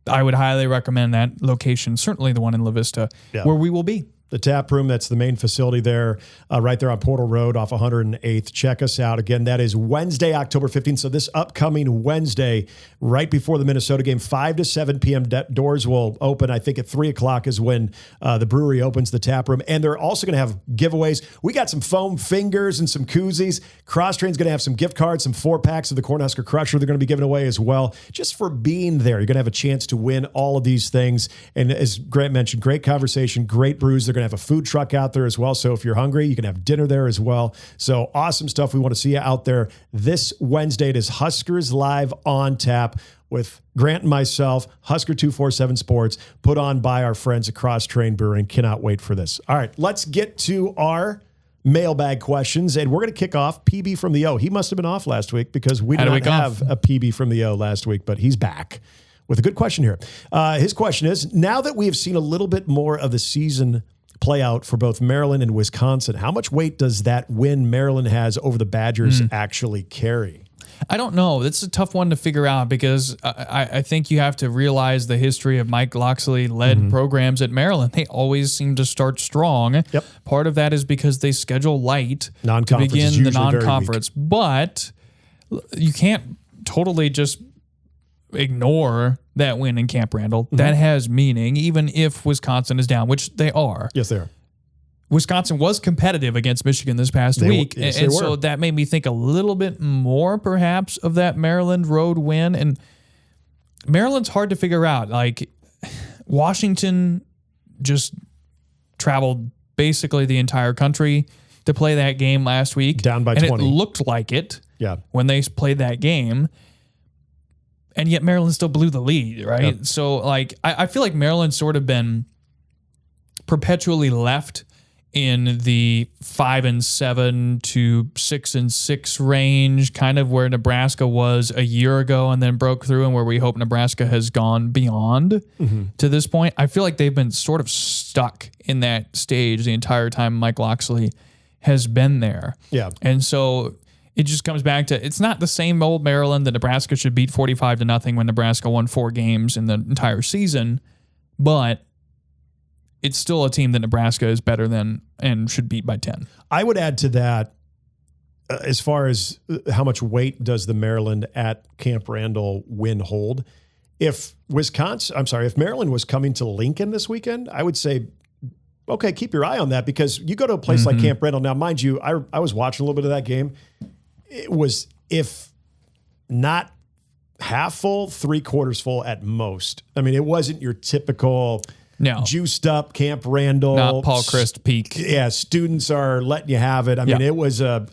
I would highly recommend that location, certainly the one in La Vista, where we will be. The tap room, that's the main facility there, right there on Portal Road off 108th. Check us out. Again, that is Wednesday, October 15th. So this upcoming Wednesday, right before the Minnesota game, 5 to 7 p.m. Doors will open. I think at 3 o'clock is when the brewery opens the tap room. And they're also going to have giveaways. We got some foam fingers and some koozies. Kros Train's going to have some gift cards, some 4-packs of the Cornhusker Crusher they're going to be giving away as well. Just for being there, you're going to have a chance to win all of these things. And as Grant mentioned, great conversation, great brews. They're going to have a food truck out there as well. So if you're hungry, you can have dinner there as well. So awesome stuff. We want to see you out there this Wednesday. It is Huskers Live on Tap with Grant and myself, Husker 247 Sports, put on by our friends at Kros Train Brewing. Cannot wait for this. All right, let's get to our mailbag questions, and we're going to kick off PB from the O. He must have been off last week because we did not have a PB from the O last week, but he's back with a good question here. His question is, now that we have seen a little bit more of the season play out for both Maryland and Wisconsin, how much weight does that win Maryland has over the Badgers actually carry? I don't know. It's a tough one to figure out because I think you have to realize the history of Mike Locksley-led programs at Maryland. They always seem to start strong. Yep. Part of that is because they schedule light to begin the non-conference. But you can't totally just ignore that win in Camp Randall. That has meaning, even if Wisconsin is down, which they are. Yes, they are. Wisconsin was competitive against Michigan this past week, and so that made me think a little bit more, perhaps, of that Maryland road win. And Maryland's hard to figure out. Like, Washington just traveled basically the entire country to play that game last week. Down by 20. And it looked like it when they played that game. And yet Maryland still blew the lead, right? Yep. So, like, I feel like Maryland's sort of been perpetually left in the 5-7 to 6-6 range, kind of where Nebraska was a year ago and then broke through, and where we hope Nebraska has gone beyond to this point. I feel like they've been sort of stuck in that stage the entire time Mike Locksley has been there. Yeah. And so it just comes back to, it's not the same old Maryland that Nebraska should beat 45-0 when Nebraska won 4 games in the entire season, but it's still a team that Nebraska is better than and should beat by 10. I would add to that, as far as how much weight does the Maryland at Camp Randall win hold? If Maryland was coming to Lincoln this weekend, I would say, okay, keep your eye on that, because you go to a place like Camp Randall. Now, mind you, I was watching a little bit of that game. It was, if not half full, 3/4 full at most. I mean, it wasn't your typical juiced up Camp Randall. Not Paul Christ peak. Yeah, students are letting you have it. I mean, it was a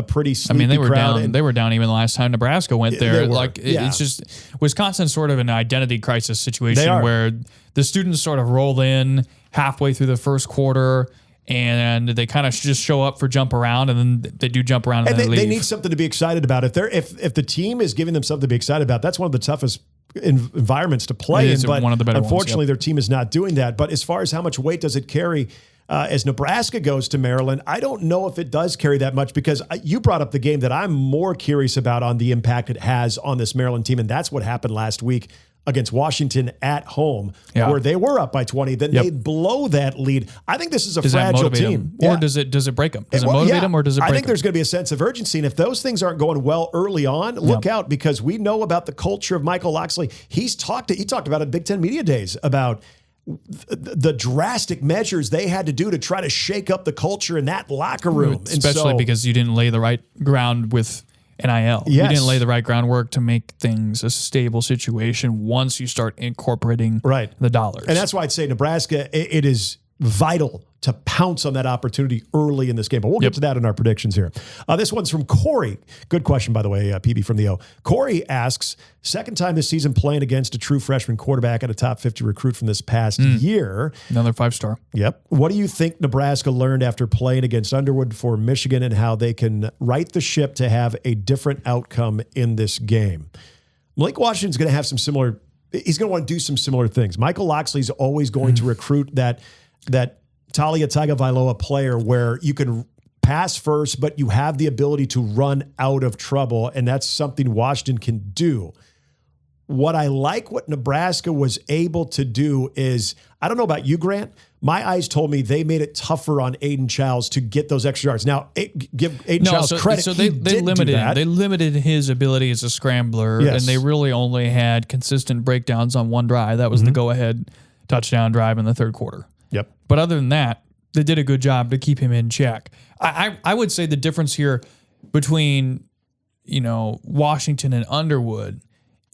pretty sleepy they were crowd. down. They were down even the last time Nebraska went there. It's just Wisconsin's sort of an identity crisis situation where the students sort of roll in halfway through the first quarter, and they kind of just show up for jump around, and then they do jump around and then they leave. They need something to be excited about. If the team is giving them something to be excited about, that's one of the toughest environments to play in. But one of the better unfortunately, ones, their team is not doing that. But as far as how much weight does it carry as Nebraska goes to Maryland, I don't know if it does carry that much, because you brought up the game that I'm more curious about on the impact it has on this Maryland team, and that's what happened last week against Washington at home, where they were up by 20, then they'd blow that lead. I think this is a fragile team. Or does it break them? Does it motivate them, or does it break them? I think there's going to be a sense of urgency, and if those things aren't going well early on, look out, because we know about the culture of Michael Locksley. He talked about it at Big Ten Media Days about the drastic measures they had to do to try to shake up the culture in that locker room. Especially because you didn't lay the right ground with NIL. Yes. You didn't lay the right groundwork to make things a stable situation once you start incorporating the dollars. And that's why I'd say Nebraska, it is vital to pounce on that opportunity early in this game. But we'll get to that in our predictions here. This one's from Corey. Good question, by the way, PB from the O. Corey asks, second time this season playing against a true freshman quarterback and a top 50 recruit from this past year. Another 5-star. Yep. What do you think Nebraska learned after playing against Underwood for Michigan and how they can right the ship to have a different outcome in this game? Malik Washington's going to have some similar, he's going to want to do some similar things. Michael Loxley's always going to recruit that Talia Tagovailoa player where you can pass first, but you have the ability to run out of trouble, and that's something Washington can do. What I like what Nebraska was able to do is, I don't know about you, Grant, my eyes told me they made it tougher on Aiden Childs to get those extra yards. Now, give Aiden Childs credit. So they limited his ability as a scrambler, and they really only had consistent breakdowns on one drive. That was the go-ahead touchdown drive in the third quarter. Yep. But other than that, they did a good job to keep him in check. I would say the difference here between, Washington and Underwood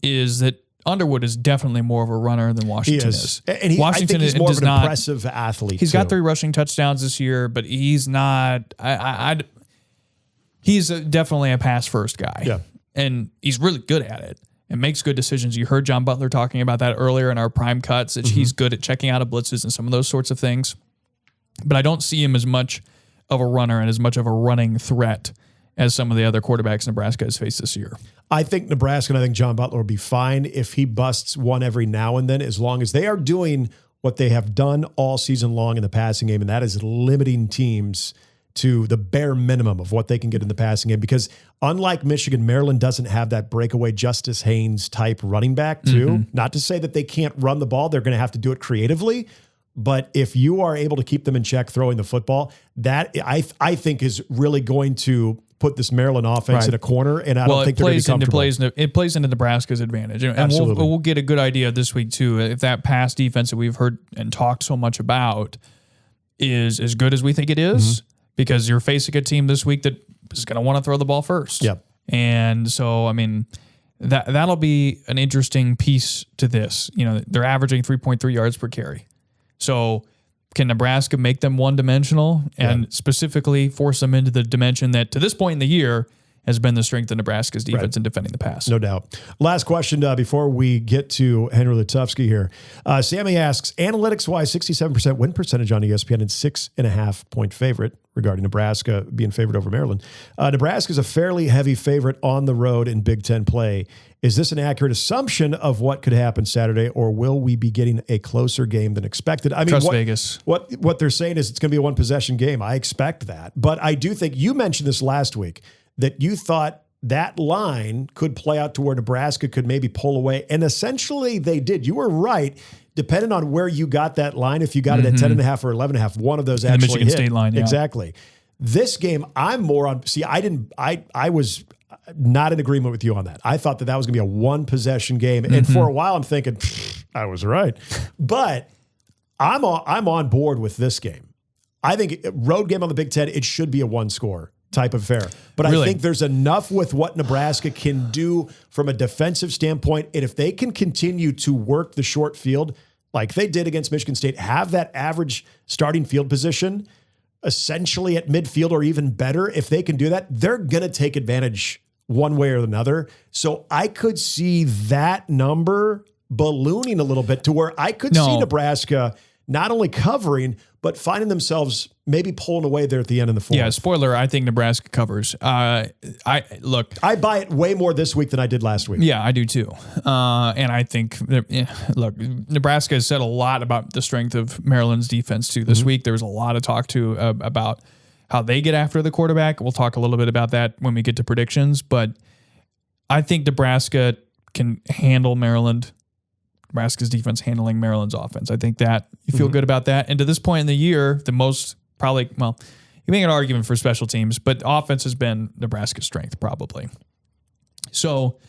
is that Underwood is definitely more of a runner than Washington is. And Washington is more of an impressive athlete. He's got 3 rushing touchdowns this year, but he's not. He's definitely a pass first guy. Yeah. And he's really good at it and makes good decisions. You heard John Butler talking about that earlier in our prime cuts, that he's good at checking out of blitzes and some of those sorts of things. But I don't see him as much of a runner and as much of a running threat as some of the other quarterbacks Nebraska has faced this year. I think Nebraska and I think John Butler will be fine if he busts one every now and then, as long as they are doing what they have done all season long in the passing game, and that is limiting teams to the bare minimum of what they can get in the passing game. Because unlike Michigan, Maryland doesn't have that breakaway Justice Haynes type running back too. Not to say that they can't run the ball. They're going to have to do it creatively. But if you are able to keep them in check throwing the football, that I think is really going to put this Maryland offense in a corner, and I don't think they're going to be comfortable. It plays into Nebraska's advantage. And we'll get a good idea this week too, if that pass defense that we've heard and talked so much about is as good as we think it is. Because you're facing a team this week that is going to want to throw the ball first. Yep. And so, that'll be an interesting piece to this. They're averaging 3.3 yards per carry. So can Nebraska make them one-dimensional and specifically force them into the dimension that, to this point in the year, has been the strength of Nebraska's defense in defending the pass? No doubt. Last question before we get to Henry Lutovsky here. Sammy asks, analytics-wise, 67% win percentage on ESPN and 6.5-point favorite regarding Nebraska being favored over Maryland. Nebraska is a fairly heavy favorite on the road in Big Ten play. Is this an accurate assumption of what could happen Saturday, or will we be getting a closer game than expected? Trust Vegas. What they're saying is it's going to be a one-possession game. I expect that. But I do think, you mentioned this last week, that you thought that line could play out to where Nebraska could maybe pull away. And essentially they did. You were right. Depending on where you got that line, if you got it at 10.5 or 11.5, one of those actually the Michigan hit. State line, yeah. Exactly. This game, I'm more on, I was not in agreement with you on that. I thought that was going to be a one possession game. And for a while I'm thinking, I was right. But I'm on board with this game. I think road game on the Big Ten, it should be a one score type of affair. But really? I think there's enough with what Nebraska can do from a defensive standpoint. And if they can continue to work the short field like they did against Michigan State, have that average starting field position essentially at midfield or even better, if they can do that, they're going to take advantage one way or another. So I could see that number ballooning a little bit to where I could see Nebraska not only covering, but finding themselves maybe pulling away there at the end of the fourth. Yeah, spoiler, I think Nebraska covers. I buy it way more this week than I did last week. Yeah, I do too. And I think, Nebraska has said a lot about the strength of Maryland's defense too. This week, there was a lot of talk too about how they get after the quarterback. We'll talk a little bit about that when we get to predictions, but I think Nebraska can handle Maryland. Nebraska's defense handling Maryland's offense. I think that you feel good about that. And to this point in the year, the most probably, you make an argument for special teams, but offense has been Nebraska's strength probably. So,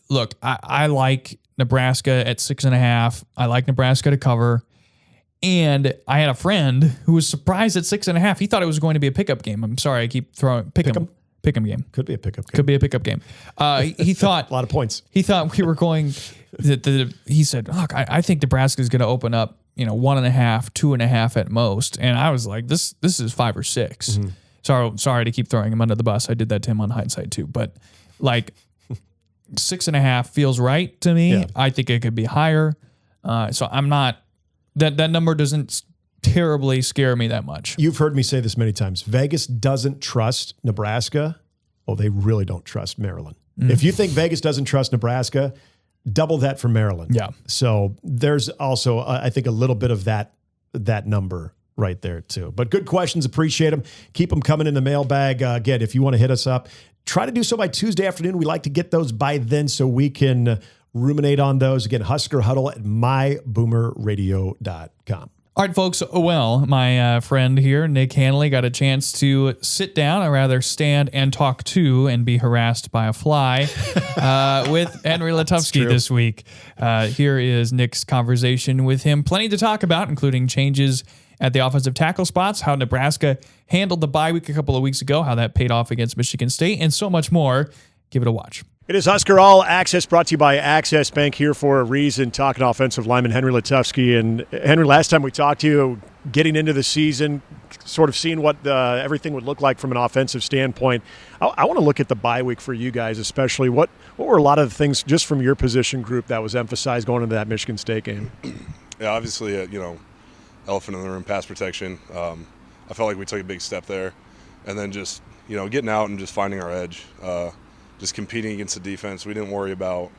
look, I like Nebraska at 6.5. I like Nebraska to cover. And I had a friend who was surprised at 6.5. He thought it was going to be a pickup game. I'm sorry, I keep throwing pick 'em. Pick'em game. Could be a pickup game. Could be a pickup game. He thought A lot of points. He thought we were going. He said, "Look, I think Nebraska is going to open up, 1.5, 2.5 at most." And I was like, "This is 5 or 6." Sorry to keep throwing him under the bus. I did that to him on hindsight too, but like 6.5 feels right to me. Yeah. I think it could be higher. So I'm not. That number doesn't terribly scare me that much. You've heard me say this many times. Vegas doesn't trust Nebraska. Oh, they really don't trust Maryland. If you think Vegas doesn't trust Nebraska, double that for Maryland. Yeah. So there's also, I think, a little bit of that number right there too. But good questions. Appreciate them. Keep them coming in the mailbag. Again, if you want to hit us up, try to do so by Tuesday afternoon. We like to get those by then so we can ruminate on those. Again, Husker Huddle at myboomerradio.com. All right, folks. Well, my friend here, Nick Hanley, got a chance to sit down, or rather stand and talk to and be harassed by a fly with Henry Lutovsky this week. Here is Nick's conversation with him. Plenty to talk about, including changes at the offensive tackle spots, how Nebraska handled the bye week a couple of weeks ago, how that paid off against Michigan State, and so much more. Give it a watch. It is Husker All Access, brought to you by Access Bank, here for a reason, talking offensive lineman Henry Lutovsky. And Henry, last time we talked to you, getting into the season, sort of seeing what everything would look like from an offensive standpoint. I want to look at the bye week for you guys, especially. What were a lot of the things just from your position group that was emphasized going into that Michigan State game? Yeah, obviously, elephant in the room, pass protection. I felt like we took a big step there. And then just, getting out and just finding our edge. Just competing against the defense. We didn't worry about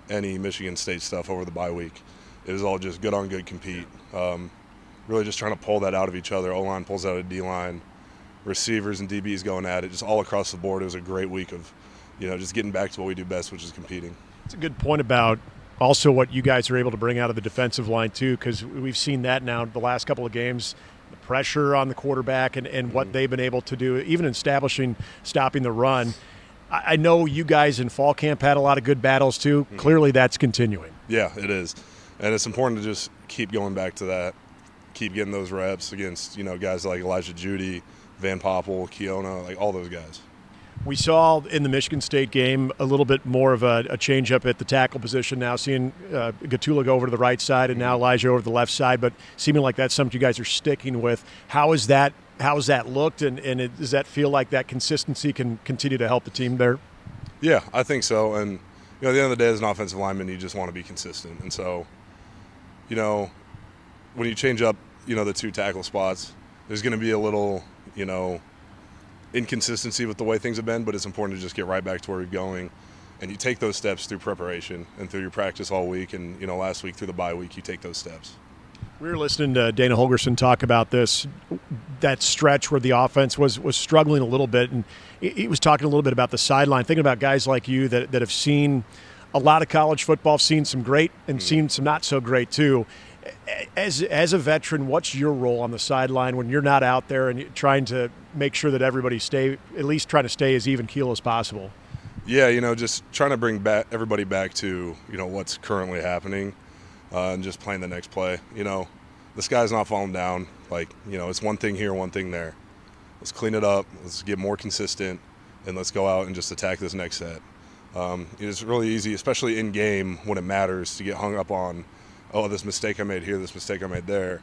any Michigan State stuff over the bye week. It was all just good on good compete. Really just trying to pull that out of each other. O-line pulls out of D-line. Receivers and DBs going at it. Just all across the board. It was a great week of, just getting back to what we do best, which is competing. It's a good point about also what you guys are able to bring out of the defensive line too, because we've seen that now the last couple of games. The pressure on the quarterback and what they've been able to do, even in stopping the run. I know you guys in fall camp had a lot of good battles too. Clearly that's continuing. Yeah, it is. And it's important to just keep going back to that, keep getting those reps against, guys like Elijah Judy, Van Poppel, Keona, like all those guys. We saw in the Michigan State game a little bit more of a change up at the tackle position now, seeing Gatula go over to the right side and now Elijah over to the left side, but seeming like that's something you guys are sticking with. How has that looked, and does that feel like that consistency can continue to help the team there? Yeah, I think so. And, at the end of the day, as an offensive lineman, you just want to be consistent. And so, when you change up, the two tackle spots, there's going to be a little, inconsistency with the way things have been, but it's important to just get right back to where we're going. And you take those steps through preparation and through your practice all week. And, last week through the bye week, you take those steps. We were listening to Dana Holgerson talk about that stretch where the offense was struggling a little bit, and he was talking a little bit about the sideline, thinking about guys like you that have seen a lot of college football, seen some great and seen some not so great too. As a veteran, what's your role on the sideline when you're not out there and you're trying to make sure that everybody trying to stay as even keel as possible? Yeah, just trying to bring everybody back to, what's currently happening. And just playing the next play. The sky's not falling down. It's one thing here, one thing there. Let's clean it up. Let's get more consistent, and let's go out and just attack this next set. It's really easy, especially in game when it matters, to get hung up on, this mistake I made here, this mistake I made there.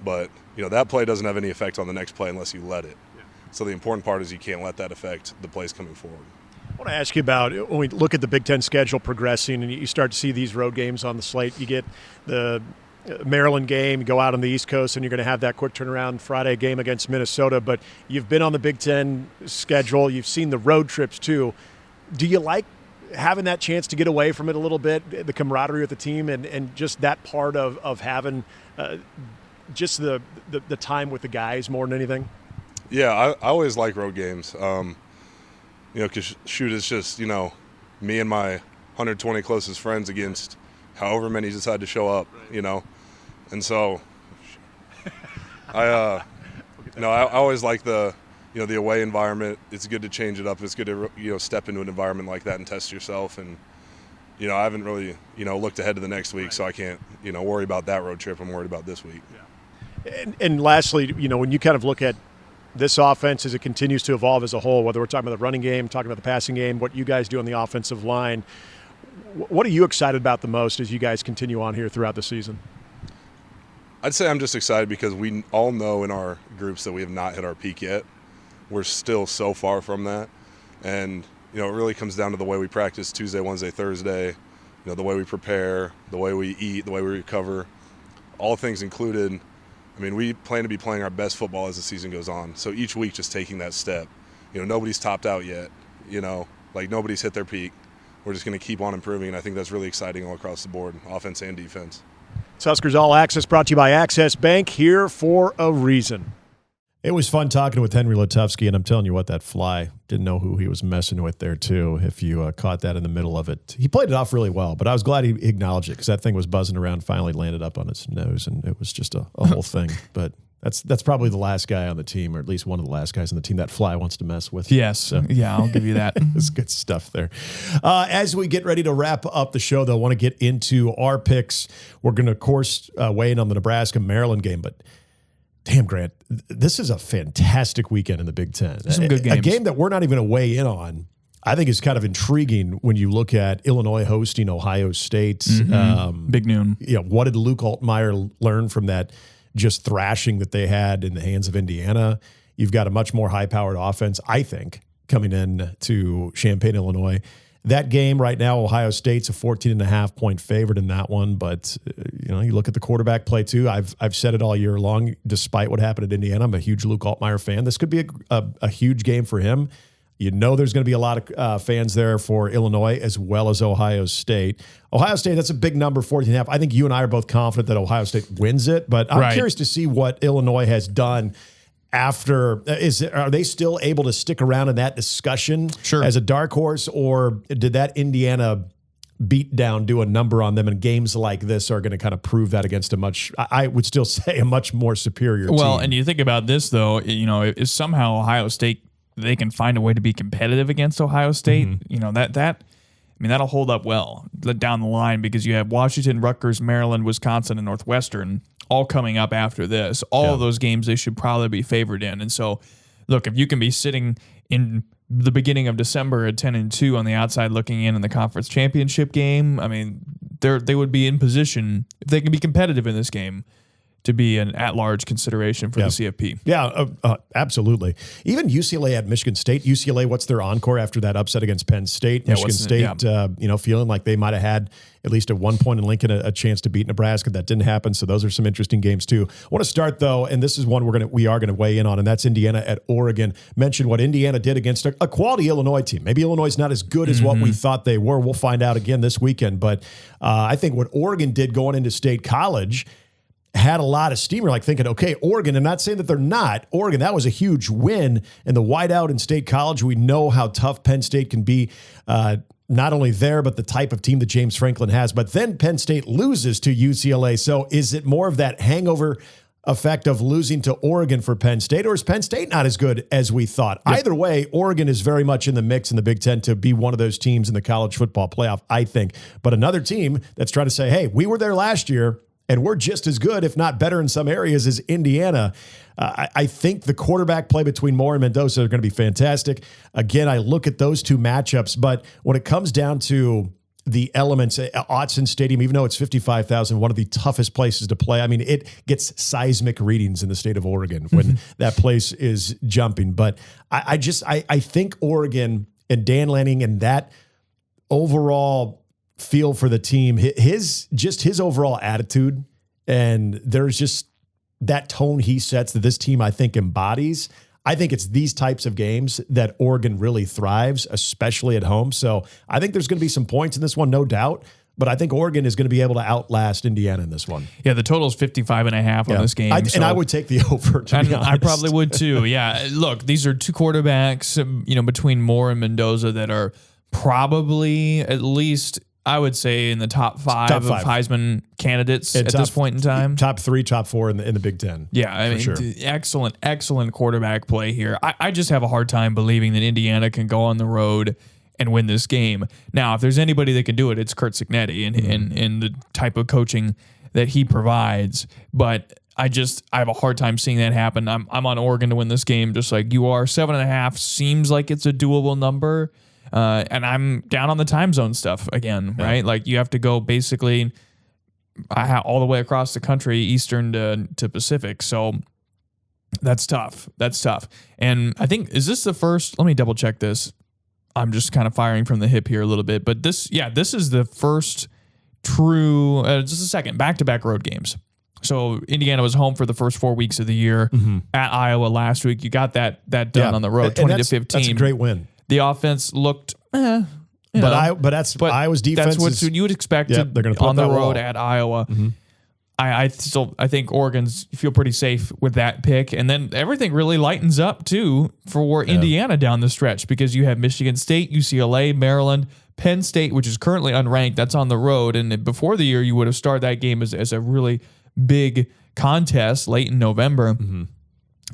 But, that play doesn't have any effect on the next play unless you let it. Yeah. So the important part is you can't let that affect the plays coming forward. I want to ask you about when we look at the Big Ten schedule progressing and you start to see these road games on the slate. You get the Maryland game, you go out on the East Coast, and you're going to have that quick turnaround Friday game against Minnesota. But you've been on the Big Ten schedule. You've seen the road trips too. Do you like having that chance to get away from it a little bit, the camaraderie with the team and just that part of having just the time with the guys more than anything? Yeah, I always like road games. Because shoot, it's just, me and my 120 closest friends against however many decide to show up, And so I always like the away environment. It's good to change it up. It's good to, step into an environment like that and test yourself. And, I haven't really, looked ahead to the next week, so I can't, worry about that road trip. I'm worried about this week. Yeah. And lastly, when you kind of look at this offense as it continues to evolve as a whole, whether we're talking about the running game, talking about the passing game, what you guys do on the offensive line. What are you excited about the most as you guys continue on here throughout the season? I'd say I'm just excited because we all know in our groups that we have not hit our peak yet. We're still so far from that. And, it really comes down to the way we practice Tuesday, Wednesday, Thursday, the way we prepare, the way we eat, the way we recover, all things included. I mean, we plan to be playing our best football as the season goes on. So each week just taking that step. Nobody's topped out yet. Nobody's hit their peak. We're just going to keep on improving, and I think that's really exciting all across the board, offense and defense. It's Huskers All Access, brought to you by Access Bank, here for a reason. It was fun talking with Henry Lutovsky, and I'm telling you what, that fly, didn't know who he was messing with there, too, if you caught that in the middle of it. He played it off really well, but I was glad he acknowledged it because that thing was buzzing around, finally landed up on his nose, and it was just a whole thing. But that's probably the last guy on the team, or at least one of the last guys on the team that fly wants to mess with. Yes. So. Yeah, I'll give you that. It's good stuff there. As we get ready to wrap up the show, though, I want to get into our picks. We're going to, of course, weigh in on the Nebraska-Maryland game, but damn, Grant, this is a fantastic weekend in the Big Ten. Some good games. A game that we're not even going to weigh in on, I think is kind of intriguing when you look at Illinois hosting Ohio State. Big noon. What did Luke Altmaier learn from that just thrashing that they had in the hands of Indiana? You've got a much more high-powered offense, I think, coming in to Champaign, Illinois. That game right now, Ohio State's a 14.5-point favorite in that one. But, you look at the quarterback play, too. I've said it all year long, despite what happened at Indiana. I'm a huge Luke Altmaier fan. This could be a huge game for him. There's going to be a lot of fans there for Illinois as well as Ohio State. Ohio State, that's a big number, 14.5. I think you and I are both confident that Ohio State wins it. But I'm curious to see what Illinois has done after. Are they still able to stick around in that discussion as a dark horse, or did that Indiana beatdown do a number on them, and games like this are going to kind of prove that against I would still say a much more superior team? Well, and you think about this, though, if somehow Ohio State, they can find a way to be competitive against Ohio State, that'll hold up well down the line, because you have Washington, Rutgers, Maryland, Wisconsin, and Northwestern all coming up after this. All of those games they should probably be favored in. And so, look, if you can be sitting in the beginning of December at 10-2 on the outside looking in the conference championship game, they would be in position, if they can be competitive in this game, to be an at-large consideration for the CFP. Yeah, absolutely. Even UCLA at Michigan State. UCLA, what's their encore after that upset against Penn State? Michigan State, feeling like they might have had, at least at one point in Lincoln, a chance to beat Nebraska. That didn't happen, so those are some interesting games too. I want to start, though, and this is one we are going to weigh in on, and that's Indiana at Oregon. Mention what Indiana did against a quality Illinois team. Maybe Illinois is not as good as what we thought they were. We'll find out again this weekend, but I think what Oregon did going into State College had a lot of steam. You're thinking, okay, Oregon, I'm not saying that they're not. Oregon, that was a huge win. And the whiteout in State College, we know how tough Penn State can be, not only there, but the type of team that James Franklin has. But then Penn State loses to UCLA. So is it more of that hangover effect of losing to Oregon for Penn State, or is Penn State not as good as we thought? Yep. Either way, Oregon is very much in the mix in the Big Ten to be one of those teams in the college football playoff, I think. But another team that's trying to say, hey, we were there last year, and we're just as good, if not better in some areas, as Indiana. I think the quarterback play between Moore and Mendoza are going to be fantastic. Again, I look at those two matchups, but when it comes down to the elements, Autzen Stadium, even though it's 55,000, one of the toughest places to play. It gets seismic readings in the state of Oregon when that place is jumping. But I think Oregon and Dan Lanning and that overall feel for the team, his overall attitude, and there's just that tone he sets that this team, I think, embodies. I think it's these types of games that Oregon really thrives, especially at home. So I think there's going to be some points in this one, no doubt. But I think Oregon is going to be able to outlast Indiana in this one. Yeah, the total is 55.5 on this game. And I would take the over, to be honest. I probably would too. Yeah, look, these are two quarterbacks, between Moore and Mendoza that are probably at least, I would say, in the top five of Heisman candidates at this point in time. Top 3, top 4 in the Big Ten. Yeah, sure. Excellent quarterback play here. I just have a hard time believing that Indiana can go on the road and win this game. Now, if there's anybody that can do it, it's Curt Cignetti and the type of coaching that he provides. But I have a hard time seeing that happen. I'm on Oregon to win this game, just like you are. 7.5 seems like it's a doable number. And I'm down on the time zone stuff again, right? Like you have to go basically all the way across the country, Eastern to Pacific. So that's tough. And I think, is this the first, let me double check this. I'm just kind of firing from the hip here a little bit, but this is the first true, just a second, back-to-back road games. So Indiana was home for the first 4 weeks of the year at Iowa last week. You got that done on the road, 20-15. That's a great win. The offense looked, Iowa's defense. That's what you would expect they're going to on the road wall. at Iowa. I think Oregon's feel pretty safe with that pick, and then everything really lightens up too for Indiana down the stretch because you have Michigan State, UCLA, Maryland, Penn State, which is currently unranked. That's on the road, and before the year, you would have started that game as a really big contest late in November.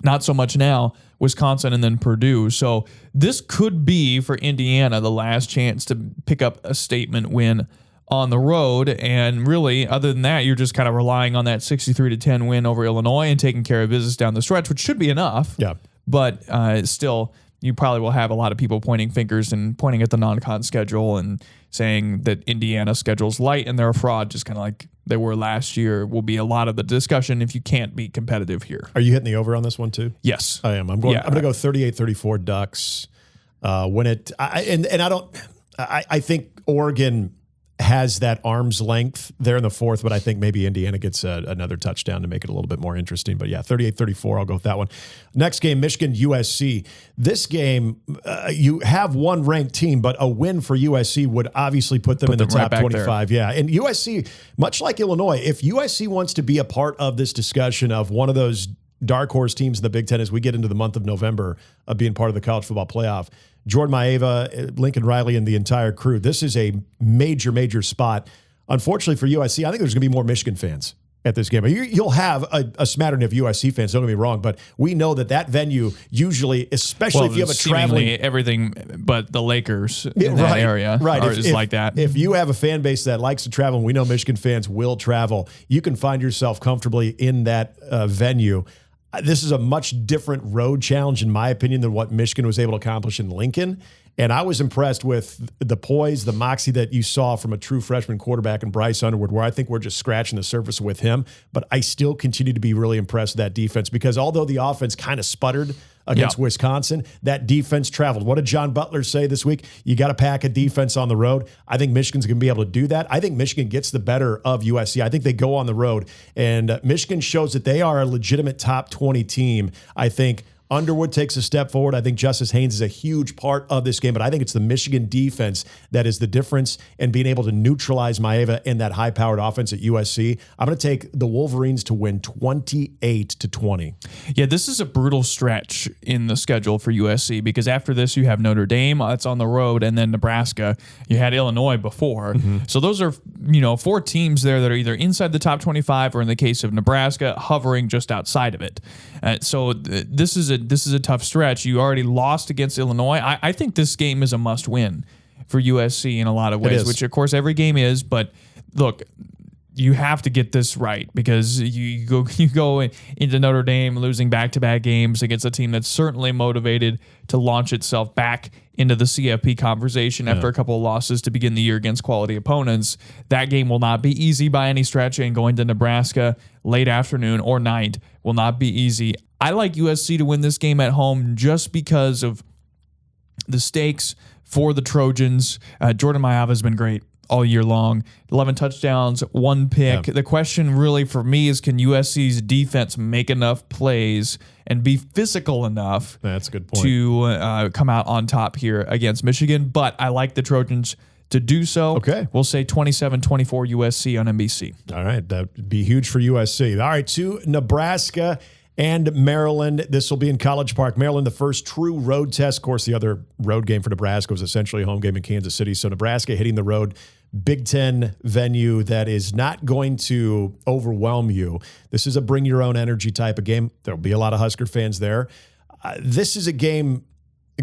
Not so much now. Wisconsin and then Purdue. So this could be for Indiana the last chance to pick up a statement win on the road. And really, other than that, you're just kind of relying on that 63-10 win over Illinois and taking care of business down the stretch, which should be enough. Yeah. But still, you probably will have a lot of people pointing fingers and pointing at the non-con schedule and saying that Indiana's schedule's light and they're a fraud, just kind of like they were last year, will be a lot of the discussion if you can't be competitive here. Are you hitting the over on this one too? Yes. I am. I'm going to go 38-34 Ducks. I think Oregon has that arm's length there in the fourth, but I think maybe Indiana gets another touchdown to make it a little bit more interesting. But yeah, 38-34, I'll go with that one. Next game, Michigan, USC. This game, you have one ranked team, but a win for USC would obviously put them in the top 25. There. Yeah, and USC, much like Illinois, if USC wants to be a part of this discussion of one of those dark horse teams in the Big Ten as we get into the month of November of being part of the college football playoff, Jordan Maeva, Lincoln Riley, and the entire crew. This is a major, major spot. Unfortunately for USC, I think there's going to be more Michigan fans at this game. You'll have a smattering of USC fans, don't get me wrong, but we know that venue usually, especially if you have a traveling... everything but the Lakers in that area is like that. If you have a fan base that likes to travel, and we know Michigan fans will travel, you can find yourself comfortably in that venue. This is a much different road challenge, in my opinion, than what Michigan was able to accomplish in Lincoln. And I was impressed with the poise, the moxie that you saw from a true freshman quarterback in Bryce Underwood, where I think we're just scratching the surface with him. But I still continue to be really impressed with that defense because although the offense kind of sputtered against Wisconsin, that defense traveled. What did John Butler say this week? You got to pack a defense on the road. I think Michigan's going to be able to do that. I think Michigan gets the better of USC. I think they go on the road. And Michigan shows that they are a legitimate top 20 team. I think Underwood takes a step forward. I think Justice Haynes is a huge part of this game, but I think it's the Michigan defense that is the difference in being able to neutralize Maeva in that high-powered offense at USC. I'm going to take the Wolverines to win 28-20. Yeah, this is a brutal stretch in the schedule for USC because after this you have Notre Dame, that's on the road, and then Nebraska. You had Illinois before. So those are, four teams there that are either inside the top 25 or in the case of Nebraska, hovering just outside of it. So this is a tough stretch. You already lost against Illinois. I think this game is a must-win for USC in a lot of ways, which of course every game is. But look, you have to get this right because you go into Notre Dame losing back-to-back games against a team that's certainly motivated to launch itself back into the CFP conversation after a couple of losses to begin the year against quality opponents. That game will not be easy by any stretch, and going to Nebraska late afternoon or night will not be easy. I like USC to win this game at home just because of the stakes for the Trojans. Jordan Maeva has been great all year long. 11 touchdowns, 1 pick. Yeah. The question really for me is, can USC's defense make enough plays and be physical enough That's a good point. to come out on top here against Michigan? But I like the Trojans to do so. Okay. We'll say 27-24 USC on NBC. All right. That would be huge for USC. All right, to Nebraska and Maryland. This will be in College Park, Maryland, the first true road test. Of course, the other road game for Nebraska was essentially a home game in Kansas City. So Nebraska hitting the road, Big Ten venue that is not going to overwhelm you. This is a bring your own energy type of game. There'll be a lot of Husker fans there. This is a game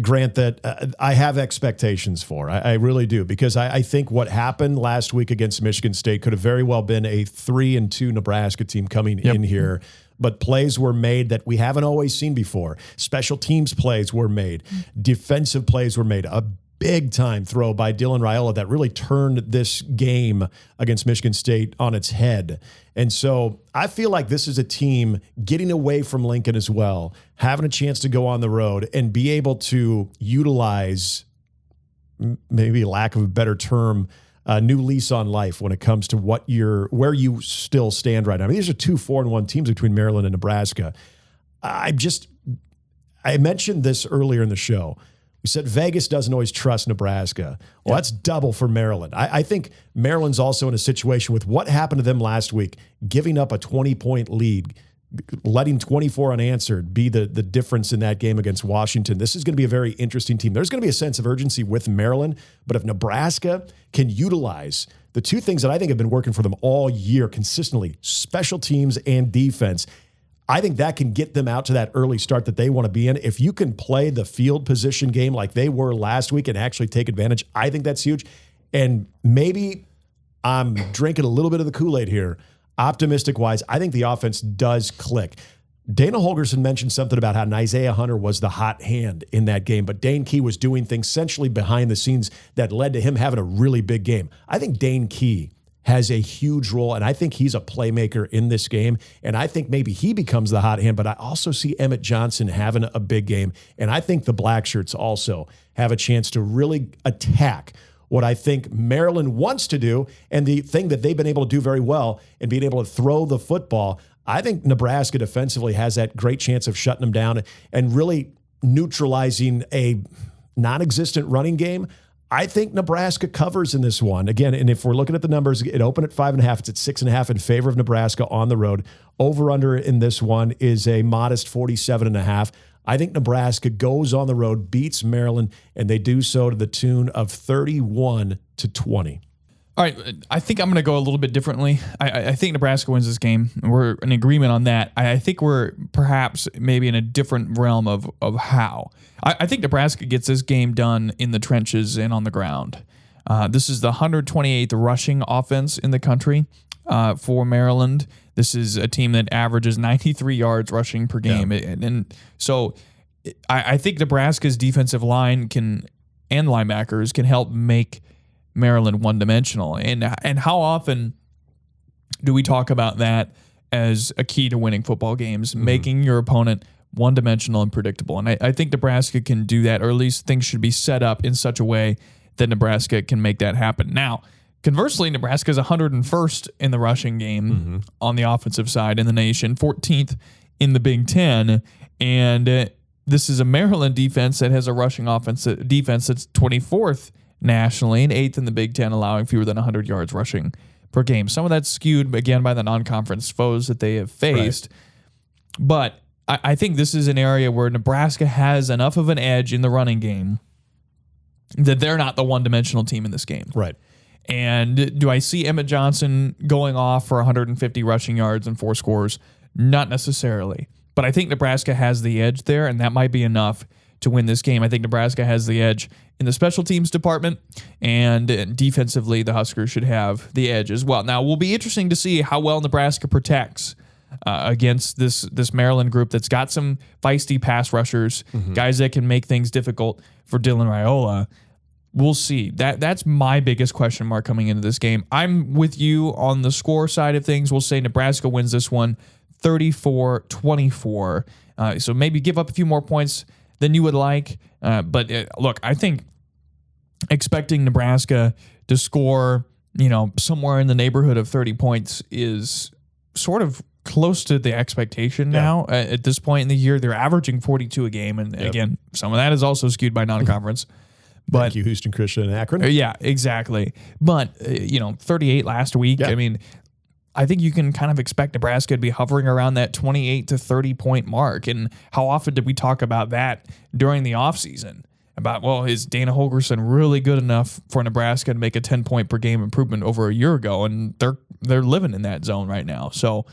Grant, that I have expectations for. I really do, because I think what happened last week against Michigan State could have very well been a 3-2 Nebraska team coming in here. But plays were made that we haven't always seen before. Special teams plays were made. Defensive plays were made. A big-time throw by Dylan Raiola that really turned this game against Michigan State on its head. And so I feel like this is a team getting away from Lincoln as well, having a chance to go on the road and be able to utilize, maybe lack of a better term, a new lease on life when it comes to where you still stand right now. I mean, these are 2 4-1 teams between Maryland and Nebraska. I mentioned this earlier in the show. We said Vegas doesn't always trust Nebraska. Well, that's double for Maryland. I think Maryland's also in a situation with what happened to them last week, giving up a 20-point lead, letting 24 unanswered be the difference in that game against Washington. This is going to be a very interesting team. There's going to be a sense of urgency with Maryland, but if Nebraska can utilize the two things that I think have been working for them all year consistently, special teams and defense, I think that can get them out to that early start that they want to be in. If you can play the field position game like they were last week and actually take advantage, I think that's huge. And maybe I'm drinking a little bit of the Kool-Aid here. Optimistic-wise, I think the offense does click. Dana Holgorsen mentioned something about how Isaiah Hunter was the hot hand in that game, but Dane Key was doing things essentially behind the scenes that led to him having a really big game. I think Dane Key has a huge role, and I think he's a playmaker in this game, and I think maybe he becomes the hot hand, but I also see Emmett Johnson having a big game, and I think the Black Shirts also have a chance to really attack what I think Maryland wants to do, and the thing that they've been able to do very well and being able to throw the football. I think Nebraska defensively has that great chance of shutting them down and really neutralizing a non-existent running game. I think Nebraska covers in this one. Again, and if we're looking at the numbers, it opened at 5.5. It's at 6.5 in favor of Nebraska on the road. Over-under in this one is a modest 47.5. I think Nebraska goes on the road, beats Maryland, and they do so to the tune of 31-20. All right, I think I'm going to go a little bit differently. I think Nebraska wins this game. We're in agreement on that. I think we're perhaps maybe in a different realm of how. I think Nebraska gets this game done in the trenches and on the ground. This is the 128th rushing offense in the country for Maryland. This is a team that averages 93 yards rushing per game. Yeah. And so I think Nebraska's defensive line and linebackers can help make Maryland one-dimensional. And how often do we talk about that as a key to winning football games, making your opponent one-dimensional and predictable? And I think Nebraska can do that, or at least things should be set up in such a way that Nebraska can make that happen. Now, conversely, Nebraska is 101st in the rushing game on the offensive side in the nation, 14th in the Big Ten, and this is a Maryland defense that has a rushing defense that's 24th nationally and 8th in the Big Ten, allowing fewer than 100 yards rushing per game. Some of that's skewed, again, by the non-conference foes that they have faced. Right. But I think this is an area where Nebraska has enough of an edge in the running game that they're not the one-dimensional team in this game. Right. And do I see Emmett Johnson going off for 150 rushing yards and 4 scores? Not necessarily. But I think Nebraska has the edge there, and that might be enough to win this game. I think Nebraska has the edge in the special teams department, and defensively, the Huskers should have the edge as well. Now, it will be interesting to see how well Nebraska protects against this Maryland group that's got some feisty pass rushers, guys that can make things difficult for Dylan Raiola. We'll see. That's my biggest question mark coming into this game. I'm with you on the score side of things. We'll say Nebraska wins this one 34-24. So maybe give up a few more points than you would like. But look, I think expecting Nebraska to score, somewhere in the neighborhood of 30 points is sort of close to the expectation now. At this point in the year, they're averaging 42 a game. And again, some of that is also skewed by non-conference. But thank you, Houston Christian and Akron. Yeah, exactly. But, 38 last week. Yeah. I mean, I think you can kind of expect Nebraska to be hovering around that 28 to 30 point mark. And how often did we talk about that during the offseason? About, is Dana Holgorsen really good enough for Nebraska to make a 10 point per game improvement over a year ago? And they're living in that zone right now. So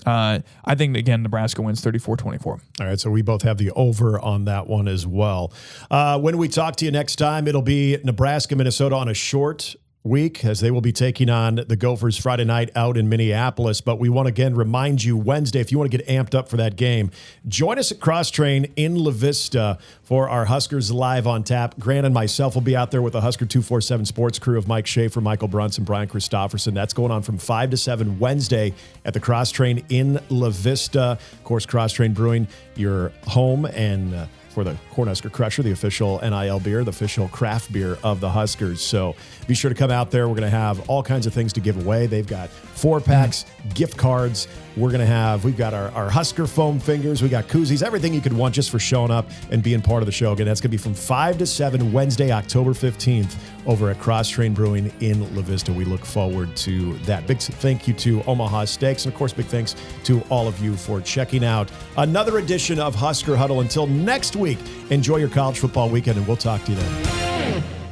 I think, again, Nebraska wins 34-24. All right, so we both have the over on that one as well. When we talk to you next time, it'll be Nebraska, Minnesota on a short week, as they will be taking on the Gophers Friday night out in Minneapolis. But we want to again remind you, Wednesday, if you want to get amped up for that game, join us at Cross Train in La Vista for our Huskers Live on Tap. Grant and myself will be out there with the Husker 247 sports crew of Mike Schaefer, Michael Brunson, Brian Christopherson. That's going on from 5 to 7 Wednesday at the Cross Train in La Vista. Of course, Cross Train Brewing, your home and for the Cornhusker Crusher, the official NIL beer, the official craft beer of the Huskers. So be sure to come out there. We're going to have all kinds of things to give away. They've got 4-packs, gift cards. We've got our Husker foam fingers. We got koozies, everything you could want just for showing up and being part of the show. Again, that's going to be from 5 to 7 Wednesday, October 15th over at Cross Train Brewing in La Vista. We look forward to that. Big thank you to Omaha Steaks. And of course, big thanks to all of you for checking out another edition of Husker Huddle. Until next week, enjoy your college football weekend and we'll talk to you then.